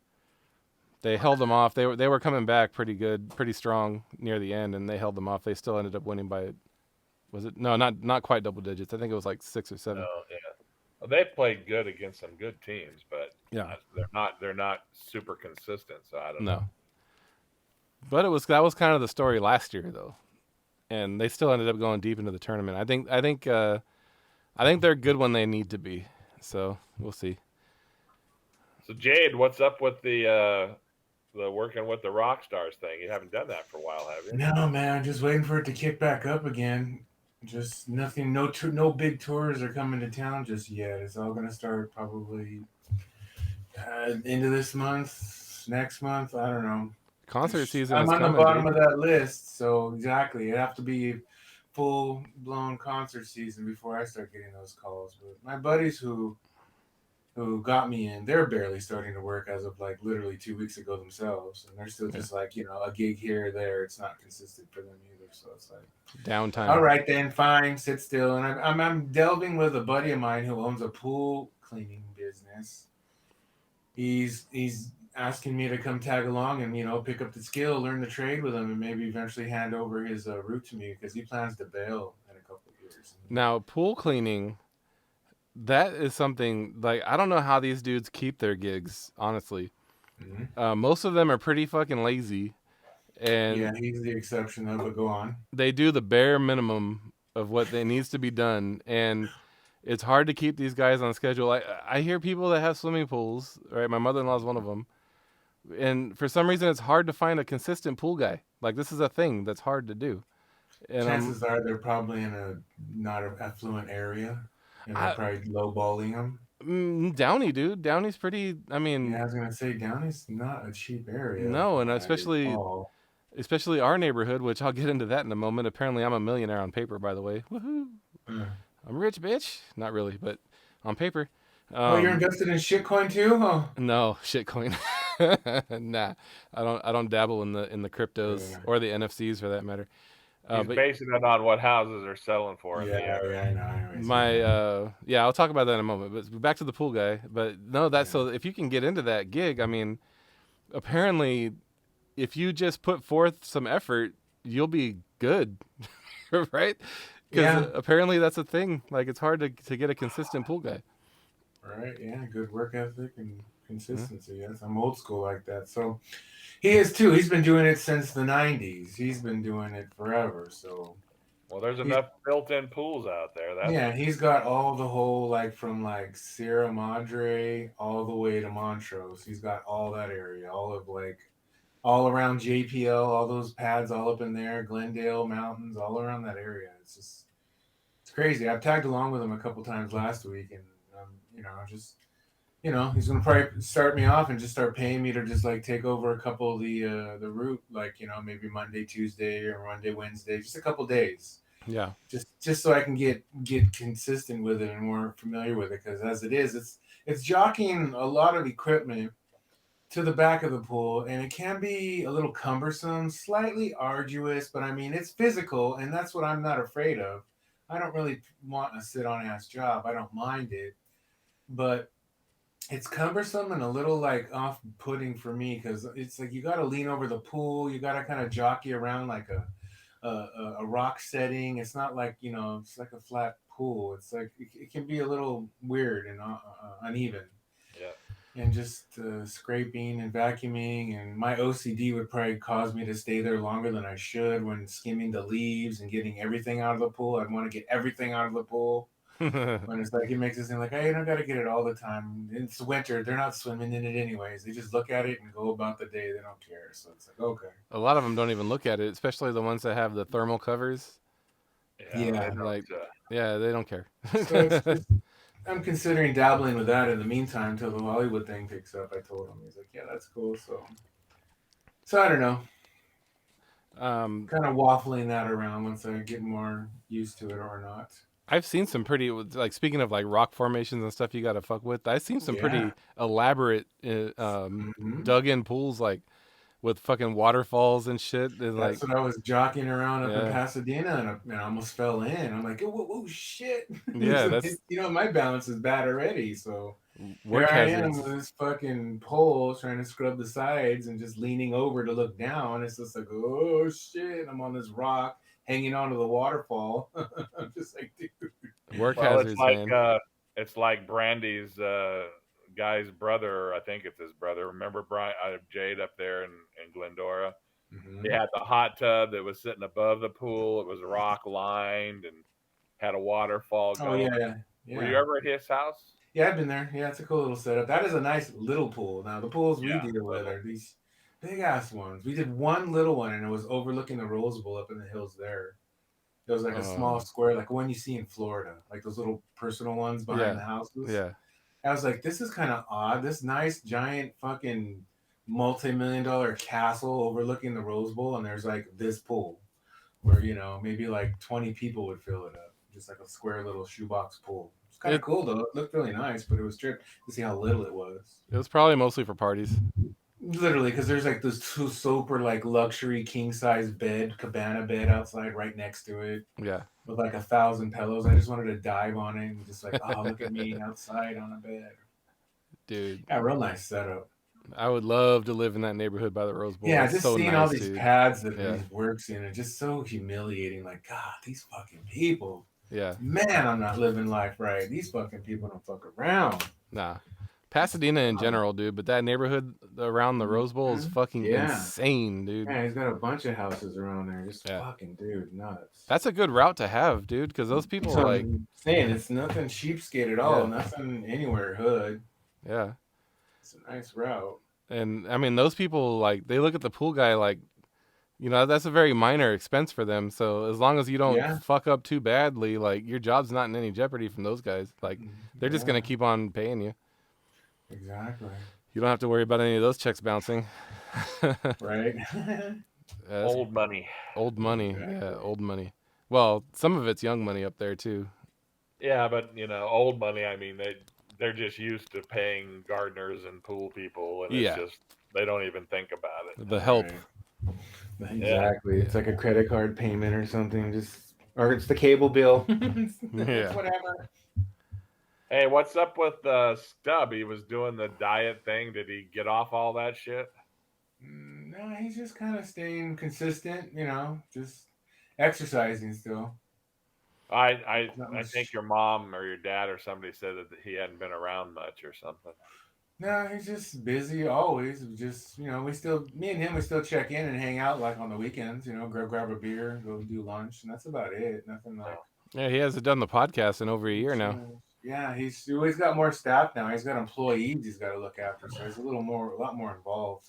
They held them off. They were coming back pretty good, pretty strong near the end, and they held them off. They still ended up winning by, was it? No, not quite double digits. I think it was like 6 or 7. No, yeah. Well, they played good against some good teams, but Yeah, they're not super consistent. So I don't know. no. But that was kind of the story last year though, and they still ended up going deep into the tournament. I think they're good when they need to be. So we'll see. So Jade, what's up with the working with the rock stars thing? You haven't done that for a while, have you? No, man, just waiting for it to kick back up again. Just nothing, no big tours are coming to town just yet. It's all gonna start probably into this month, next month. I don't know. Concert season I'm is on coming, the bottom dude. of that list, so exactly, it'd have to be full blown concert season before I start getting those calls. But my buddies who got me in, they're barely starting to work as of like literally 2 weeks ago themselves, and they're still just like a gig here or there. It's not consistent for them either, so it's like Downtime. all right then, fine, sit still. And I'm delving with a buddy of mine who owns a pool cleaning business. He's asking me to come tag along and pick up the skill, learn the trade with him, and maybe eventually hand over his route to me because he plans to bail in a couple of years. Now, pool cleaning, that is something like I don't know how these dudes keep their gigs. Honestly, most of them are pretty fucking lazy, and Yeah, he's the exception though. But go on. they do the bare minimum of what they needs to be done, and it's hard to keep these guys on schedule. I hear people that have swimming pools. Right, my mother-in-law is one of them, and for some reason, it's hard to find a consistent pool guy. Like this is a thing that's hard to do. And Chances are they're probably in a not an affluent area, and they're probably lowballing them. Downey, dude, Downey's pretty. I mean, Yeah, I was gonna say Downey's not a cheap area. no, and I especially recall. our neighborhood, which I'll get into that in a moment. Apparently, I'm a millionaire on paper, by the way. Woohoo! I'm rich, bitch. Not really, but on paper. Oh, you're invested in shitcoin too? Oh. No, shitcoin. Nah, I don't dabble in the cryptos or the NFCs for that matter. He's basing it on what houses are selling for in the area. I know. Anyways, I'll talk about that in a moment. But back to the pool guy. But no, so if you can get into that gig, I mean, apparently, if you just put forth some effort, you'll be good, right? Because apparently that's a thing. Like it's hard to get a consistent pool guy. Right. Yeah. Good work ethic and consistency. Yes, I'm old school like that. So he is too. He's been doing it since the '90s. He's been doing it forever. So. Well, there's enough built-in pools out there. He's got all the whole from Sierra Madre all the way to Montrose. He's got all that area, all around JPL, all those pads all up in there, Glendale Mountains, all around that area. It's crazy. I've tagged along with him a couple times last week, and he's gonna probably start me off and just start paying me to just take over a couple of the route, maybe Monday, Tuesday, or Monday, Wednesday, just a couple days. Yeah. Just so I can get consistent with it and more familiar with it, because as it is, it's jockeying a lot of equipment to the back of the pool, and it can be a little cumbersome, slightly arduous, but I mean it's physical, and that's what I'm not afraid of. I don't really want a sit-on-ass job. I don't mind it, but it's cumbersome and a little off-putting for me, because it's you got to lean over the pool, you got to kind of jockey around like a rock setting. It's not it's like a flat pool. It's it can be a little weird and uneven. Yeah. And just scraping and vacuuming, and my OCD would probably cause me to stay there longer than I should when skimming the leaves and getting everything out of the pool. I'd want to get everything out of the pool. When it's it makes it seem hey, you don't got to get it all the time. It's winter. They're not swimming in it anyways. They just look at it and go about the day. They don't care. So it's okay. A lot of them don't even look at it, especially the ones that have the thermal covers. Yeah. They don't care. So I'm considering dabbling with that in the meantime until the Hollywood thing picks up. I told him. He's like, yeah, that's cool. So I don't know. Kind of waffling that around once I get more used to it or not. I've seen some pretty, speaking of rock formations and stuff you got to fuck with, I've seen some pretty elaborate dug in pools. with fucking waterfalls and shit. And like, That's what I was jockeying around up in yeah, Pasadena, and I almost fell in. I'm like, oh shit! yeah, that's My balance is bad already. So here work I am hazards. with this fucking pole trying to scrub the sides and just leaning over to look down. It's just like, oh shit! I'm on this rock hanging onto the waterfall. I'm just like, dude. Work Well, hazards, man. it's like Brandy's guy's brother. I think it's his brother. Remember Jade up there in Glendora? He Mm-hmm. had the hot tub that was sitting above the pool. It was rock lined and had a waterfall Oh going. yeah, Were you yeah. ever at his house? Yeah, I've been there. Yeah, it's a cool little setup. That is a nice little pool. Now the pools we Yeah, deal with little. are these big ass ones. We did one little one, and it was overlooking the Rose Bowl up in the hills there. It was like a small square, like one you see in Florida, like those little personal ones behind Yeah, the houses. yeah. I was like, this is kind of odd. This nice giant fucking multi-million-dollar castle overlooking the Rose Bowl, and there's like this pool where maybe like 20 people would fill it up, just like a square little shoebox pool. It's kind of It cool though. It looked really nice, but it was tripped to see how little it was. it was probably mostly for parties. Literally, because there's like this two super like luxury king size bed, cabana bed outside right next to it Yeah, with like 1,000 pillows. I just wanted to dive on it and just like, oh, look at me outside on a bed. dude. Yeah, real nice setup. I would love to live in that neighborhood by the Rose Bowl. Yeah, That's just so seeing all nice, these dude. pads that Yeah, these works in are just so humiliating. Like, God, these fucking people. yeah. Man, I'm not living life right. These fucking people don't fuck around. Nah. Pasadena in general, dude, but that neighborhood around the Rose Bowl is fucking Yeah. insane, dude. Yeah, he's got a bunch of houses around there. Just Yeah. fucking dude, nuts. That's a good route to have, dude, because those people So like, I'm saying it's nothing cheapskate at all. yeah, Nothing anywhere hood. yeah. It's a nice route. And I mean, those people like they look at the pool guy like, that's a very minor expense for them. So as long as you don't Yeah. fuck up too badly, like your job's not in any jeopardy from those guys. Like they're just gonna Yeah, keep on paying you. exactly. You don't have to worry about any of those checks bouncing. Right. That's Old money. old money. Exactly. Yeah, old money. Well, some of it's young money up there too. Yeah, but old money. I mean, they're just used to paying gardeners and pool people, and Yeah. it's just they don't even think about it. The help. Right. Exactly. It's like a credit card payment or something. Or it's the cable bill. Yeah. Whatever. Hey, what's up with Stub? He was doing the diet thing. Did he get off all that shit? No, he's just kind of staying consistent, just exercising still. I Not I much. think your mom or your dad or somebody said that he hadn't been around much or something. No, he's just busy always. Just, me and him, we still check in and hang out like on the weekends, grab a beer, go do lunch, and that's about it. Nothing like. Yeah, he hasn't done the podcast in over a year now. Yeah, he's got more staff now. He's got employees he's got to look after, so he's a lot more involved.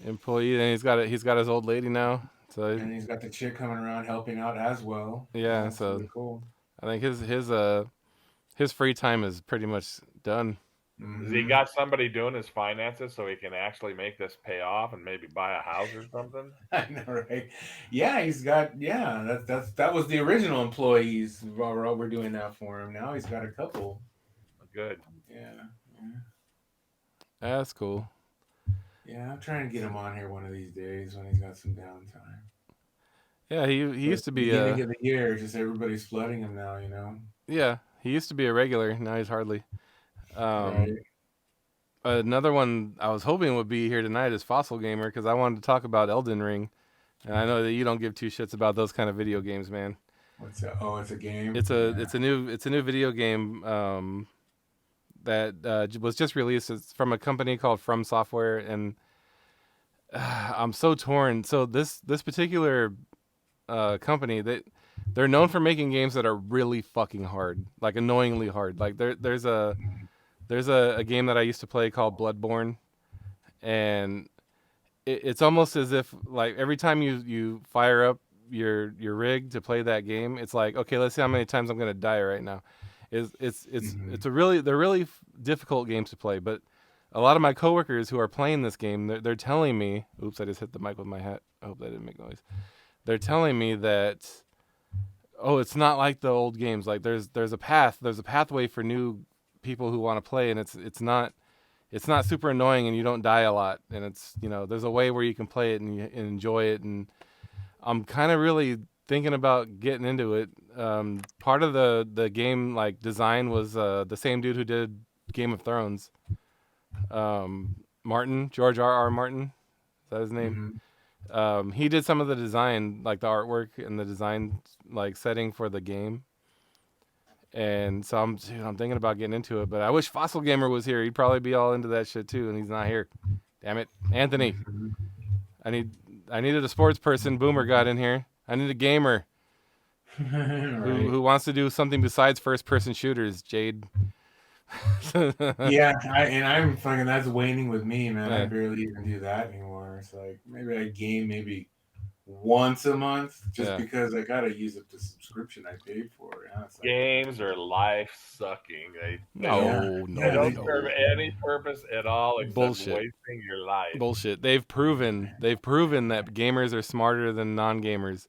Employee, and he's got his old lady now. So And he's got the chick coming around helping out as well. yeah, That's so really cool. I think his free time is pretty much done. Has he got somebody doing his finances so he can actually make this pay off and maybe buy a house or something? I know, right? Yeah, he's got. Yeah, that was the original employees. We're doing that for him. Now he's got a couple. Good. Yeah. That's cool. Yeah, I'm trying to get him on here one of these days when he's got some downtime. Yeah, he used to be beginning of the year. Just everybody's flooding him now. Yeah, he used to be a regular. Now he's hardly. Right. Another one I was hoping would be here tonight is Fossil Gamer because I wanted to talk about Elden Ring, and I know that you don't give two shits about those kind of video games, man. What's that? Oh, it's a game. It's a new video game that was just released. It's from a company called From Software, and I'm so torn. So this particular company they're known for making games that are really fucking hard, like annoyingly hard. Like there's a game that I used to play called Bloodborne, and it's almost as if like every time you fire up your rig to play that game, it's like, okay, let's see how many times I'm gonna die right now. It's they're really difficult games to play, but a lot of my coworkers who are playing this game, they're telling me, oops, I just hit the mic with my hat. I hope that didn't make noise. They're telling me that, oh, it's not like the old games. Like there's a pathway for new people who want to play, and it's not it's not super annoying and you don't die a lot, and it's, there's a way where you can play it and enjoy it, and I'm kind of really thinking about getting into it. Part of the game like design was the same dude who did Game of Thrones, Martin, George R. Martin, is that his name? He did some of the design, like the artwork and the design like setting for the game. And so I'm thinking about getting into it, but I wish Fossil Gamer was here. He'd probably be all into that shit too, and he's not here. Damn it, Anthony. I needed a sports person. Boomer got in here. I need a gamer who wants to do something besides first person shooters. Jade. Yeah, I'm fucking. That's waning with me, man. Yeah. I barely even do that anymore. It's like maybe I game maybe once a month, just because I gotta use up the subscription I paid for. It's like, Games are life sucking. They No, don't serve any purpose at all except Bullshit. wasting your life. Bullshit. They've proven that gamers are smarter than non-gamers.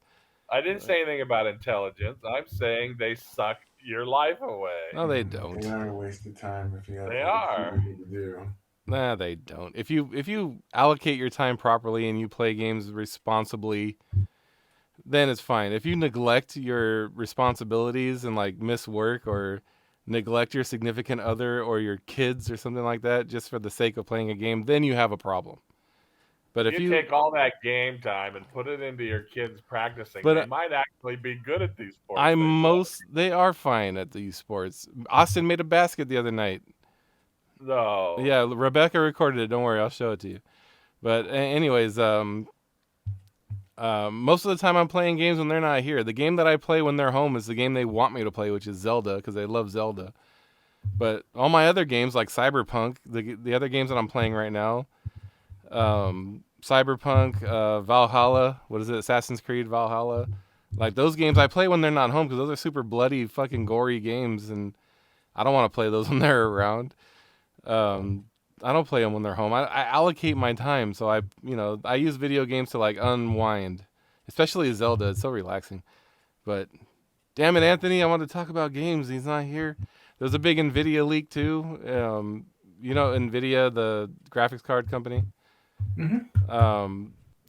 I didn't say anything about intelligence. I'm saying they suck your life away. No, they don't. They are a waste of time if you have They are. to do. Nah, they don't. If you allocate your time properly and you play games responsibly, then it's fine. If you neglect your responsibilities and like miss work or neglect your significant other or your kids or something like that just for the sake of playing a game, then you have a problem. But if you take all that game time and put it into your kids practicing, they might actually be good at these sports. They are fine at these sports. Austin made a basket the other night. No. Yeah, Rebecca recorded it. Don't worry, I'll show it to you. But anyways, most of the time I'm playing games when they're not here. The game that I play when they're home is the game they want me to play, which is Zelda, because they love Zelda. But all my other games, like Cyberpunk, the other games that I'm playing right now, Cyberpunk, Valhalla, what is it, Assassin's Creed Valhalla, like those games I play when they're not home because those are super bloody, fucking gory games, and I don't want to play those when they're around. I don't play them when they're home. I allocate my time, so I use video games to like unwind, especially Zelda. It's so relaxing. But damn it, Anthony, I want to talk about games. He's not here. There's a big NVIDIA leak too. NVIDIA, the graphics card company.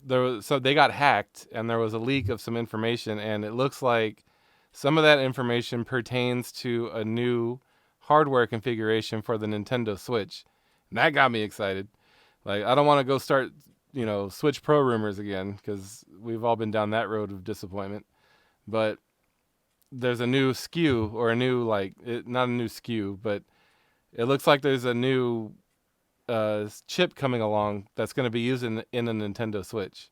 So they got hacked, and there was a leak of some information, and it looks like some of that information pertains to a new hardware configuration for the Nintendo Switch. And that got me excited. Like, I don't want to go start, Switch Pro rumors again, because we've all been down that road of disappointment. But there's a new SKU, or not a new SKU, but it looks like there's a new chip coming along that's going to be used in a Nintendo Switch.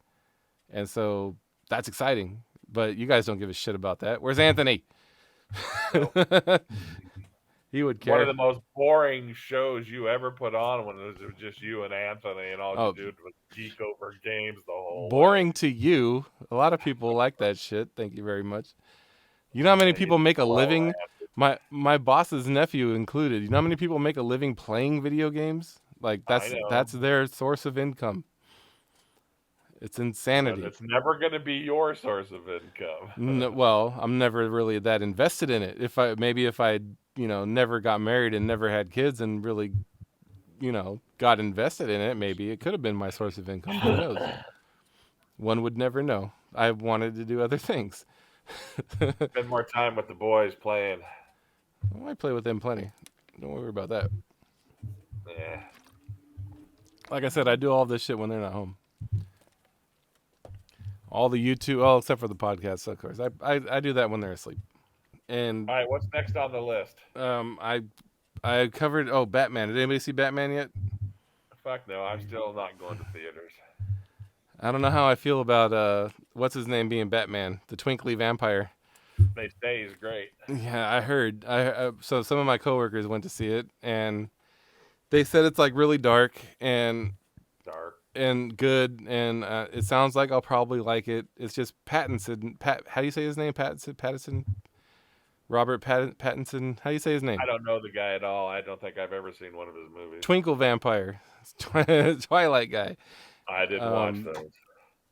And so that's exciting. But you guys don't give a shit about that. Where's Anthony? He would care. One of the most boring shows you ever put on when it was just you and Anthony, and all you did was geek over games the whole boring way. To you. A lot of people like that shit. Thank you very much. You know how many people make a living? My boss's nephew included. You know how many people make a living playing video games? Like that's their source of income. It's insanity. But it's never going to be your source of income. Well, I'm never really that invested in it. If I never got married and never had kids and really, got invested in it, maybe it could have been my source of income. Who knows? One would never know. I wanted to do other things. Spend more time with the boys playing. I play with them plenty. Don't worry about that. Yeah. Like I said, I do all this shit when they're not home. All the YouTube, except for the podcast, of course. I do that when they're asleep. And all right, what's next on the list? I covered Batman. Did anybody see Batman yet? Fuck no, I'm still not going to theaters. I don't know how I feel about what's his name being Batman, the twinkly vampire. They say he's great. Yeah, I heard. So some of my coworkers went to see it, and they said it's like really dark and good, and it sounds like I'll probably like it. It's just Pattinson. How do you say his name? Pattinson. Robert Pattinson. How do you say his name? I don't know the guy at all. I don't think I've ever seen one of his movies. Twinkle Vampire. Twilight guy. I didn't watch those.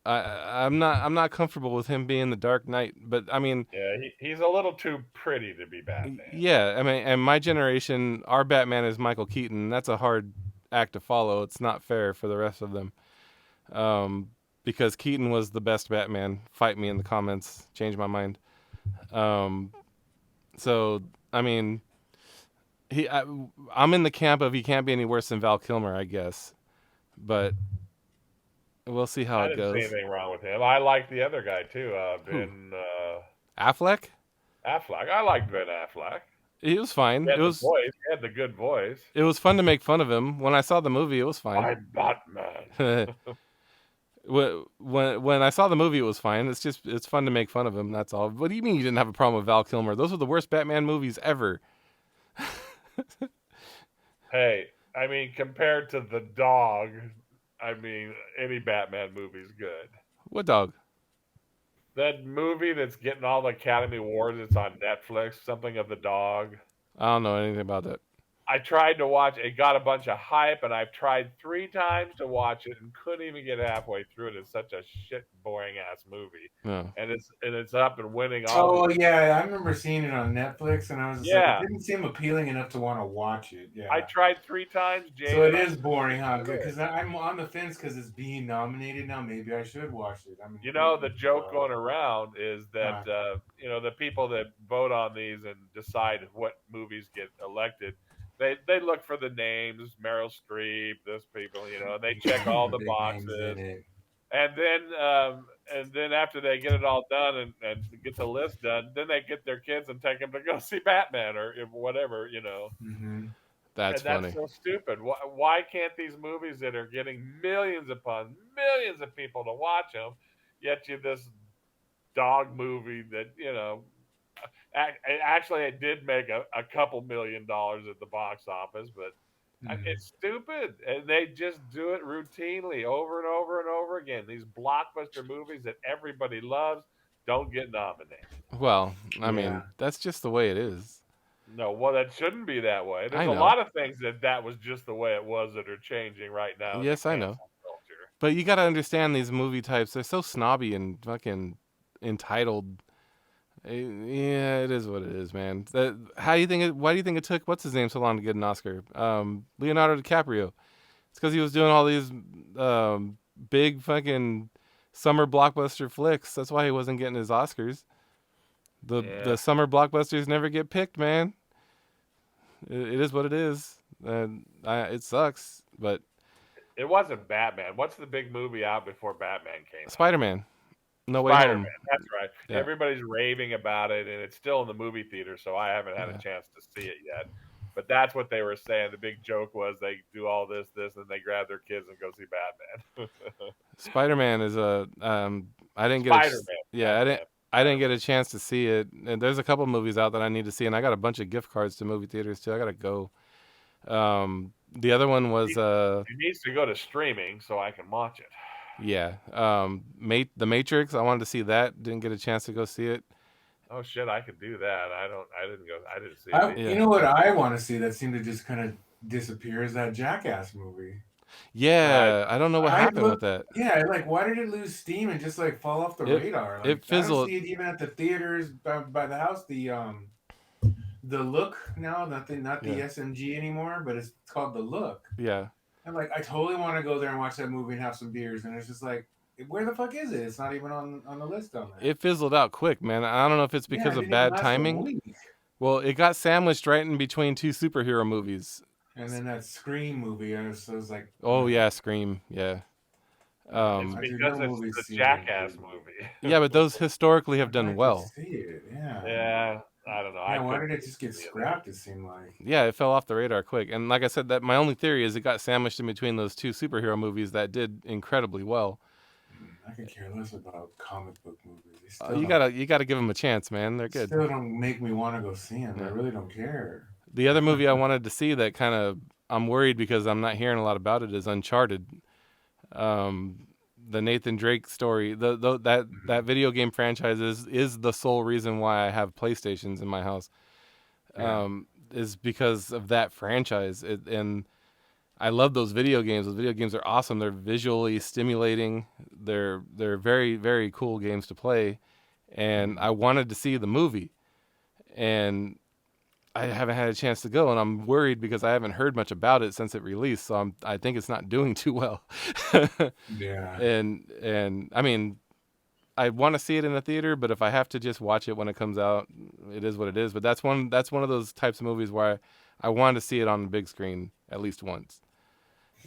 I'm not comfortable with him being the Dark Knight, but I mean, yeah, he's a little too pretty to be Batman. Yeah, I mean, and my generation, our Batman is Michael Keaton. That's a hard act to follow. It's not fair for the rest of them. Because Keaton was the best Batman. Fight me in the comments. Change my mind. So I mean, I'm in the camp of he can't be any worse than Val Kilmer, I guess. But we'll see how I it didn't see goes. anything wrong with him. I like the other guy too, Who? Ben Affleck? Affleck. I liked Ben Affleck. He was fine. He had the voice. He had the good voice. It was fun to make fun of him. When I saw the movie, it was fine. I'm Batman. when I saw the movie, it was fine. It's fun to make fun of him. That's all. What do you mean you didn't have a problem with Val Kilmer? Those were the worst Batman movies ever. Hey, I mean, compared to the dog, I mean, any Batman movie's good. What dog? That movie that's getting all the Academy Awards, it's on Netflix, something of the dog. I don't know anything about that. I tried to watch it. It got a bunch of hype, and I've tried 3 times to watch it and couldn't even get halfway through it. It's such a shit, boring ass movie. No. And it's up and winning all. Oh yeah, I remember seeing it on Netflix, and I was just like, it didn't seem appealing enough to want to watch it. Yeah, I tried 3 times, Jade. So it is boring, huh? Because I'm on the fence because it's being nominated now. Maybe I should watch it. I mean, the joke going around is that the people that vote on these and decide what movies get elected, they look for the names, Meryl Streep, this people, and they check all the boxes, and then after they get it all done and get the list done, then they get their kids and take them to go see Batman or whatever, Mm-hmm. That's funny. That's so stupid. Why can't these movies that are getting millions upon millions of people to watch them, yet you this dog movie that actually it did make a couple $1 million at the box office, but it's stupid, and they just do it routinely over and over and over again. These blockbuster movies that everybody loves don't get nominated. Well, I mean, that's just the way it is. No, well, that shouldn't be that way. There's a lot of things that was just the way it was that are changing right now. Yes, I know. But you got to understand these movie types. They're so snobby and fucking entitled. Yeah, it is what it is, man. Why do you think it took what's his name so long to get an Oscar? Leonardo DiCaprio. It's because he was doing all these big fucking summer blockbuster flicks. That's why he wasn't getting his Oscars. The summer blockbusters never get picked, man. It is what it is. It sucks, but it wasn't Batman. What's the big movie out before Batman came? Spider-Man. No Way Home. Spider-Man, that's right. Yeah. Everybody's raving about it, and it's still in the movie theater, so I haven't had a chance to see it yet. But that's what they were saying. The big joke was they do all this, and they grab their kids and go see Batman. Spider-Man is I didn't get I didn't get a chance to see it. And there's a couple movies out that I need to see, and I got a bunch of gift cards to movie theaters too. I gotta go. The other one was it needs to go to streaming so I can watch it. Yeah. The Matrix, I wanted to see that. Didn't get a chance to go see it. Oh shit, I could do that. I didn't see it. You know what I want to see that seemed to just kind of disappear is that Jackass movie. Yeah, I don't know what happened with that. Yeah, like why did it lose steam and just like fall off the radar? Like, it fizzled. I don't see it even at the theaters by the house. The Look now, not the SMG anymore, but it's called The Look. Yeah. And like, I totally want to go there and watch that movie and have some beers, and it's just like, where the fuck is it? It's not even on the list on there. It fizzled out quick, man. I don't know if it's because of bad timing. Well, it got sandwiched right in between 2 superhero movies. And then that Scream movie, it was like... Oh, yeah, Scream, yeah. It's because it's the Jackass movie. Yeah, but those historically have done well. See it, yeah. Yeah, I don't know. Yeah, why did it just get scrapped, it seemed like? Yeah, it fell off the radar quick. And like I said, that my only theory is it got sandwiched in between those 2 superhero movies that did incredibly well. I could care less about comic book movies. You gotta give them a chance, man. They're good. Still don't make me want to go see them. I really don't care. The other movie I wanted to see that kind of I'm worried because I'm not hearing a lot about it is Uncharted. The Nathan Drake story, that video game franchise is the sole reason why I have PlayStations in my house. Is because of that franchise. And I love those video games. Those video games are awesome. They're visually stimulating. They're very, very cool games to play. And I wanted to see the movie. And I haven't had a chance to go, and I'm worried because I haven't heard much about it since it released. So I think it's not doing too well. Yeah. And I mean, I want to see it in the theater, but if I have to just watch it when it comes out, it is what it is. But that's one of those types of movies where I want to see it on the big screen at least once.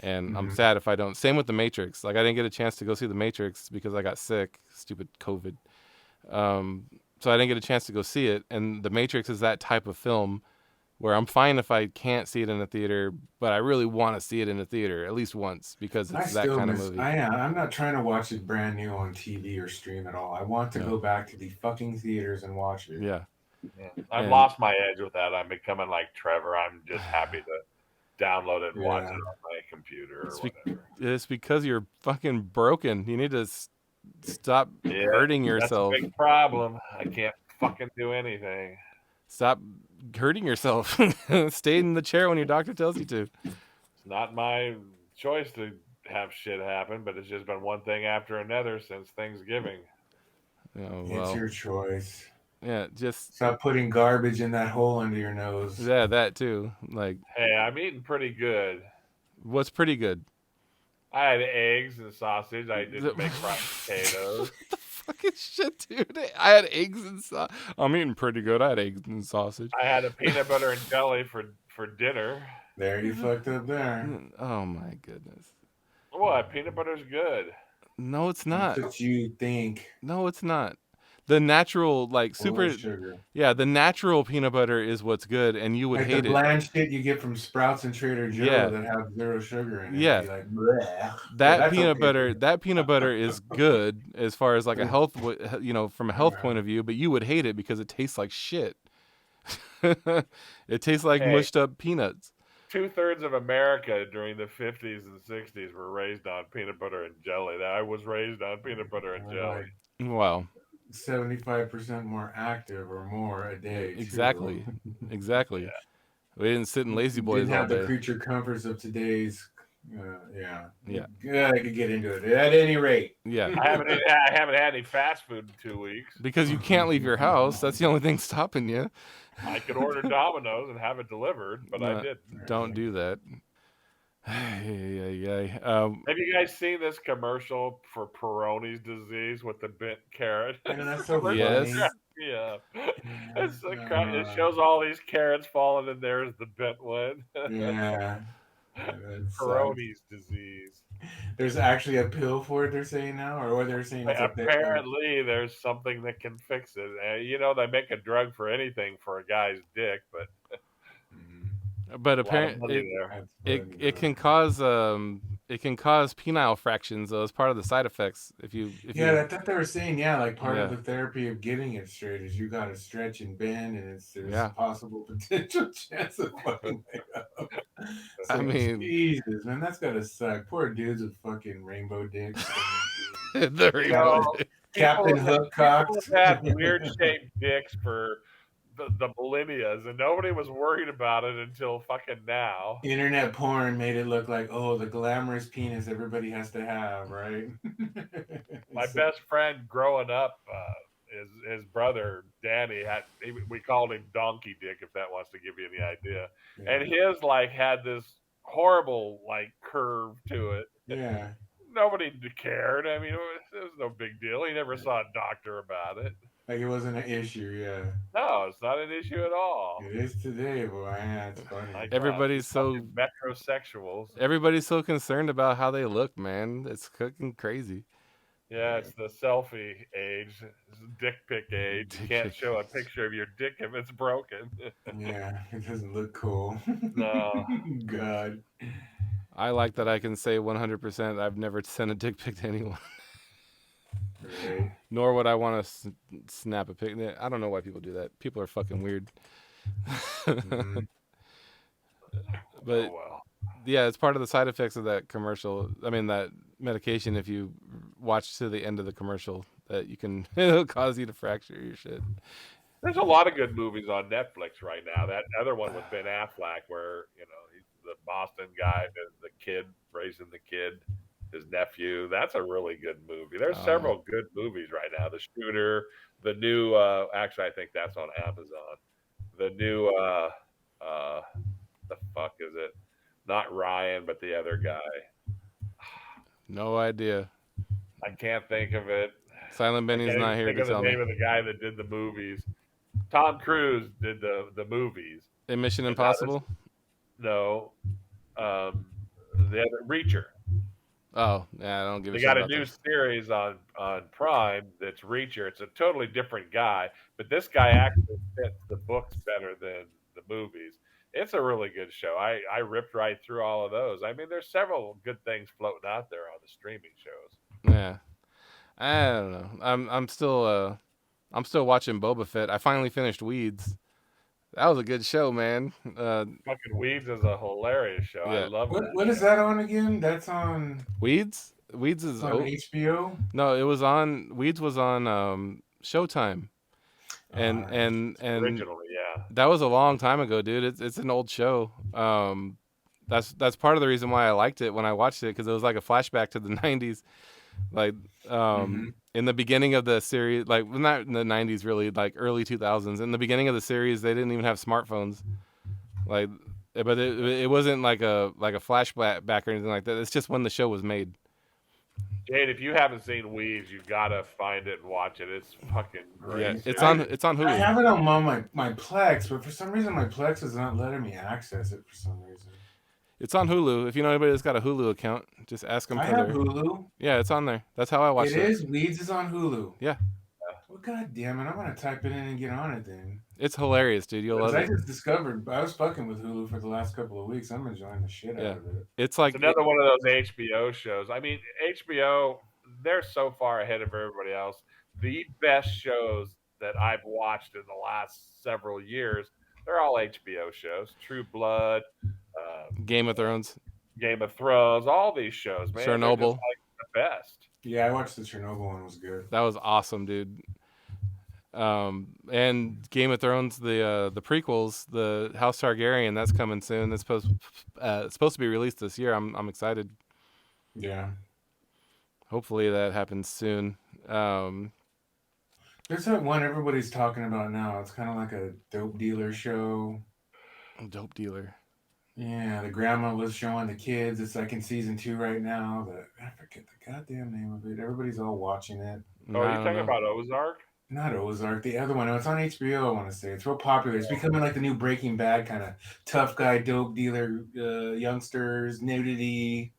And I'm sad if I don't. Same with The Matrix. Like I didn't get a chance to go see The Matrix because I got sick, stupid COVID. So I didn't get a chance to go see it. And The Matrix is that type of film where I'm fine if I can't see it in the theater, but I really want to see it in the theater at least once because it's that kind of movie. I'm not trying to watch it brand new on TV or stream at all. I want to go back to the fucking theaters and watch it. Yeah. I've lost my edge with that. I'm becoming like Trevor. I'm just happy to download it and watch it on my computer or whatever. It's because you're fucking broken. You need to stop hurting yourself. That's a big problem. I can't fucking do anything. Stop hurting yourself. Stay in the chair when your doctor tells you to. It's not my choice to have shit happen, but it's just been one thing after another since Thanksgiving. Oh, well. It's your choice. Yeah, just stop putting garbage in that hole under your nose. Yeah, that too. Like, hey, I'm eating pretty good. What's pretty good? I had eggs and sausage. I didn't make fried potatoes. What the fucking shit, dude? I had eggs and sausage. I'm eating pretty good. I had eggs and sausage. I had a peanut butter and jelly for dinner. There you fucked up there. Oh my goodness. What? Peanut butter's good. No, it's not. That's what you think. No, it's not. The natural, like, super sugar. Yeah, the natural peanut butter is what's good, and you would like hate the bland shit you get from Sprouts and Trader Joe that have 0 sugar in it. Yeah. Like, that peanut butter, that peanut butter is good as far as like a health, from a health point of view, but you would hate it because it tastes like shit. It tastes like mushed up peanuts. 2/3 of America during the 50s and 60s were raised on peanut butter and jelly. I was raised on peanut butter and jelly. Wow. 75% more active or more a day. Exactly. Exactly. Yeah. We didn't sit in lazy boys didn't have all day. the creature comforts of today's. Yeah. I could get into it at any rate. Yeah. I haven't had any fast food in 2 weeks because you can't leave your house. That's the only thing stopping you. I could order Domino's and have it delivered, but I didn't. Don't do that. Have you guys seen this commercial for Peyronie's disease with the bent carrot? That's so yes. Yeah. It's it shows all these carrots falling, and there's the bent one. Yeah. Peyronie's disease. There's actually a pill for it, they're saying now, or they're saying it's apparently there's something that can fix it. They make a drug for anything for a guy's dick, but apparently it can cause penile fractions as part of the side effects. I thought they were saying like part of the therapy of getting it straight is you got to stretch and bend, and there's a possible potential chance of fucking it up. So, I mean, Jesus, man, that's gotta suck. Poor dudes with fucking rainbow dicks. The rainbow Captain Hook cocks. Have weird shaped dicks for the millennias, and nobody was worried about it until fucking now. Internet porn made it look like, the glamorous penis everybody has to have, right? My best friend growing up, his brother Danny we called him Donkey Dick, if that wants to give you any idea. Yeah. And his had this horrible curve to it. Yeah. Nobody cared. I mean, it was no big deal. He never saw a doctor about it. Like it wasn't an issue, yeah. No, it's not an issue at all. It is today, boy. Yeah, it's funny. Everybody's so metrosexuals. Everybody's so concerned about how they look, man. It's cooking crazy. Yeah, it's the selfie age, it's dick pic age. You can't show a picture of your dick if it's broken. Yeah, it doesn't look cool. No. God. I like that I can say 100% I've never sent a dick pic to anyone. Right. Nor would I want to snap a pic. I don't know why people do that. People are fucking weird. Mm-hmm. But yeah, it's part of the side effects of that commercial. I mean, that medication. If you watch to the end of the commercial, that it'll cause you to fracture your shit. There's a lot of good movies on Netflix right now. That other one with Ben Affleck, where he's the Boston guy, the kid raising the kid. His nephew. That's a really good movie. There's several good movies right now. The Shooter, the new. Actually, I think that's on Amazon. the new the fuck is it? Not Ryan, but the other guy. No idea. I can't think of it. Silent I Benny's can't even not here think to of the tell me. name of the guy that did the movies. Tom Cruise did the movies. In Mission And now this Impossible? no, the other Reacher. Oh, yeah, I don't give a They shit got a about new that. series on Prime that's Reacher. It's a totally different guy, but this guy actually fits the books better than the movies. It's a really good show. I ripped right through all of those. I mean, there's several good things floating out there on the streaming shows. Yeah. I don't know. I'm still watching Boba Fett. I finally finished Weeds. That was a good show, man. Fucking Weeds is a hilarious show. I Yeah. love that What is show. that on again? That's on. Weeds? Weeds It's is on HBO. no, it was on Weeds was on Showtime. And Originally, yeah. that was a long time ago, dude. It's an old show. That's part of the reason why I liked it when I watched it, because it was like a flashback to the 90s, like Mm-hmm. in the beginning of the series, like well, not in the 90s really, like early 2000s. In the beginning of the series, they didn't even have smartphones, like, but it wasn't like a flashback or anything like that. It's just when the show was made. Jade, if you haven't seen Weeds, you gotta find it and watch it. It's fucking Yeah, great. it's Seriously. on I Hulu. have it on my Plex, but for some reason my Plex is not letting me access it for some reason. It's on Hulu. If you know anybody that's got a Hulu account, just ask them I for have their. Hulu. Yeah, it's on there. That's how I watched It it. is. Weeds is on Hulu. Yeah. Well, god damn it! I'm gonna type it in and get on it then. It's hilarious, dude. You'll Because love I it. just discovered I was fucking with Hulu for the last couple of weeks. I'm enjoying the shit Yeah. out of it. It's It's like another one of those HBO shows. I mean, HBO, they're so far ahead of everybody else. The best shows that I've watched in the last several years, they're all HBO shows. True Blood, Game of Thrones, Game of Thrones, all these shows, man, they're just Chernobyl. like the best. Yeah, I watched the Chernobyl one. It was good. That was awesome, dude. And Game of Thrones, the prequels, the House Targaryen, that's coming soon. It's supposed to be released this year. I'm excited. Yeah. Hopefully that happens soon. There's that one everybody's talking about now. It's kind of like a dope dealer show. Dope dealer. Yeah, the grandma was showing the kids. It's like in season 2 right now. I forget the goddamn name of it. Everybody's all watching it. Oh, are I you don't talking know. about Ozark? Not Ozark, the other one. No, it's on HBO, I want to say. It's real popular. It's becoming like the new Breaking Bad kind of tough guy, dope dealer, youngsters, nudity.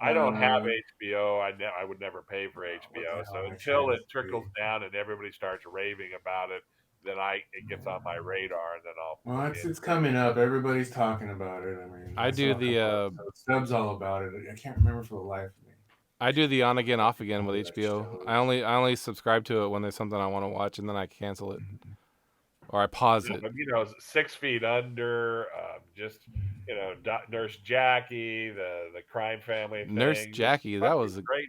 I don't have HBO. I would never pay for what the HBO. hell So am I until trying to it trickles say? down and everybody starts raving about it, then it gets on my radar, and then I'll. Well, it's coming up. Everybody's talking about it. I mean, I do saw a the couple episodes. Stubbs all about it. I can't remember for the life of me. I do the on again off again with That HBO. shows. I only subscribe to it when there's something I want to watch, and then I cancel it or I pause Yeah, it. but 6 Feet Under, just Nurse Jackie, the crime family thing. Nurse Jackie, that was great.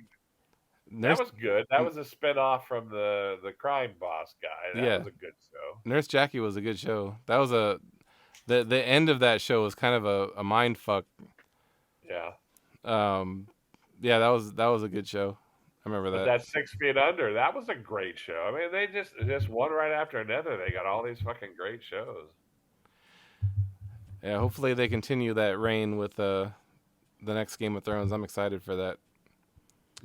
Nurse. That was good. That was a spinoff from the crime boss guy. That was a good show. Nurse Jackie was a good show. That was the end of that show was kind of a mind fuck. Yeah. Yeah, that was a good show. I remember But that. that 6 Feet Under, that was a great show. I mean, they just one right after another. They got all these fucking great shows. Yeah, hopefully they continue that reign with the next Game of Thrones. I'm excited for that.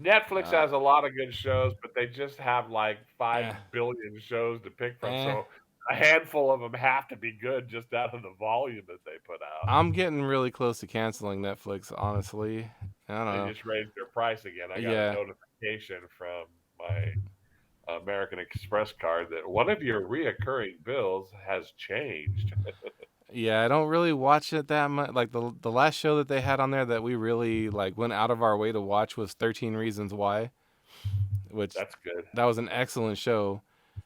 Netflix has a lot of good shows, but they just have like 5 Eh. billion shows to pick from. Eh. So a handful of them have to be good just out of the volume that they put out. I'm getting really close to canceling Netflix, honestly. I don't know. They just raised their price again. I got Yeah. a notification from my American Express card that one of your reoccurring bills has changed. Yeah, I don't really watch it that much. Like the last show that they had on there that we really like went out of our way to watch was 13 Reasons Why, which That's good. that was an excellent show,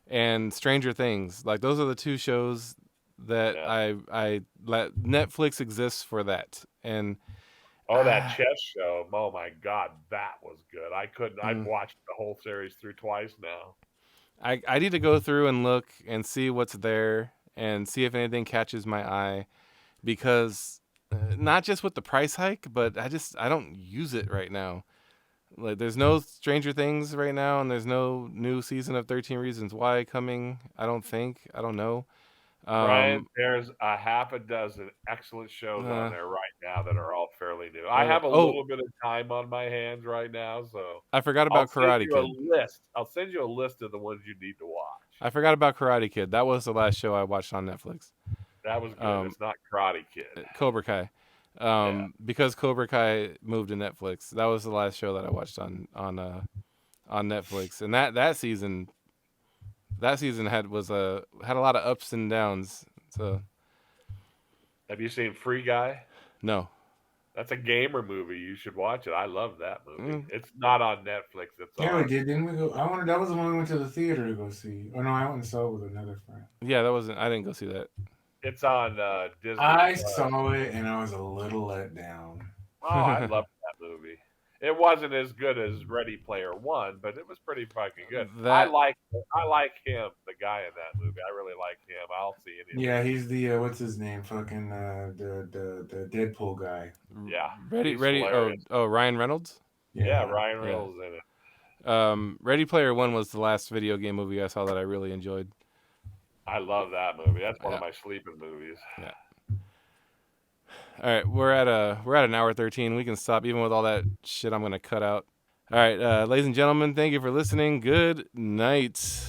and Stranger Things. Like those are the two shows that Yeah. I let Netflix exists for that. And Oh, that chess show. Oh my God, that was good. I've Mm. watched the whole series through twice now. I need to go through and look and see what's there and see if anything catches my eye, because not just with the price hike, but I don't use it right now. Like there's no Stranger Things right now, and there's no new season of 13 Reasons Why coming. I don't know. Brian, there's a half a dozen excellent shows on there right now that are all fairly new. I have a little bit of time on my hands right now, so I forgot about Karate Kid. I'll send you a list of the ones you need to watch. I forgot about Karate Kid. That was the last show I watched on Netflix. That was good. It's not Karate Kid. Cobra Kai. Because Cobra Kai moved to Netflix. That was the last show that I watched on Netflix. And that season had a lot of ups and downs. So have you seen Free Guy? No. That's a gamer movie. You should watch it. I love that movie. It's not on Netflix. We did, didn't we go? That was the one we went to the theater to go see. Oh no, I went and saw it with another friend. Yeah, I didn't go see that. It's on Disney. I saw it and I was a little let down. Oh, I loved that movie. It wasn't as good as Ready Player One, but it was pretty fucking good. I like him, the guy in that movie. I really like him. I'll see it. Yeah, he's the what's his name? Fucking the Deadpool guy. Yeah. Ready. Oh, Ryan Reynolds. Yeah, Ryan Reynolds in it. Ready Player One was the last video game movie I saw that I really enjoyed. I love that movie. That's one of my sleeping movies. Yeah. All right, we're at an hour 13. We can stop even with all that shit I'm gonna cut out. All right, ladies and gentlemen, thank you for listening. Good night.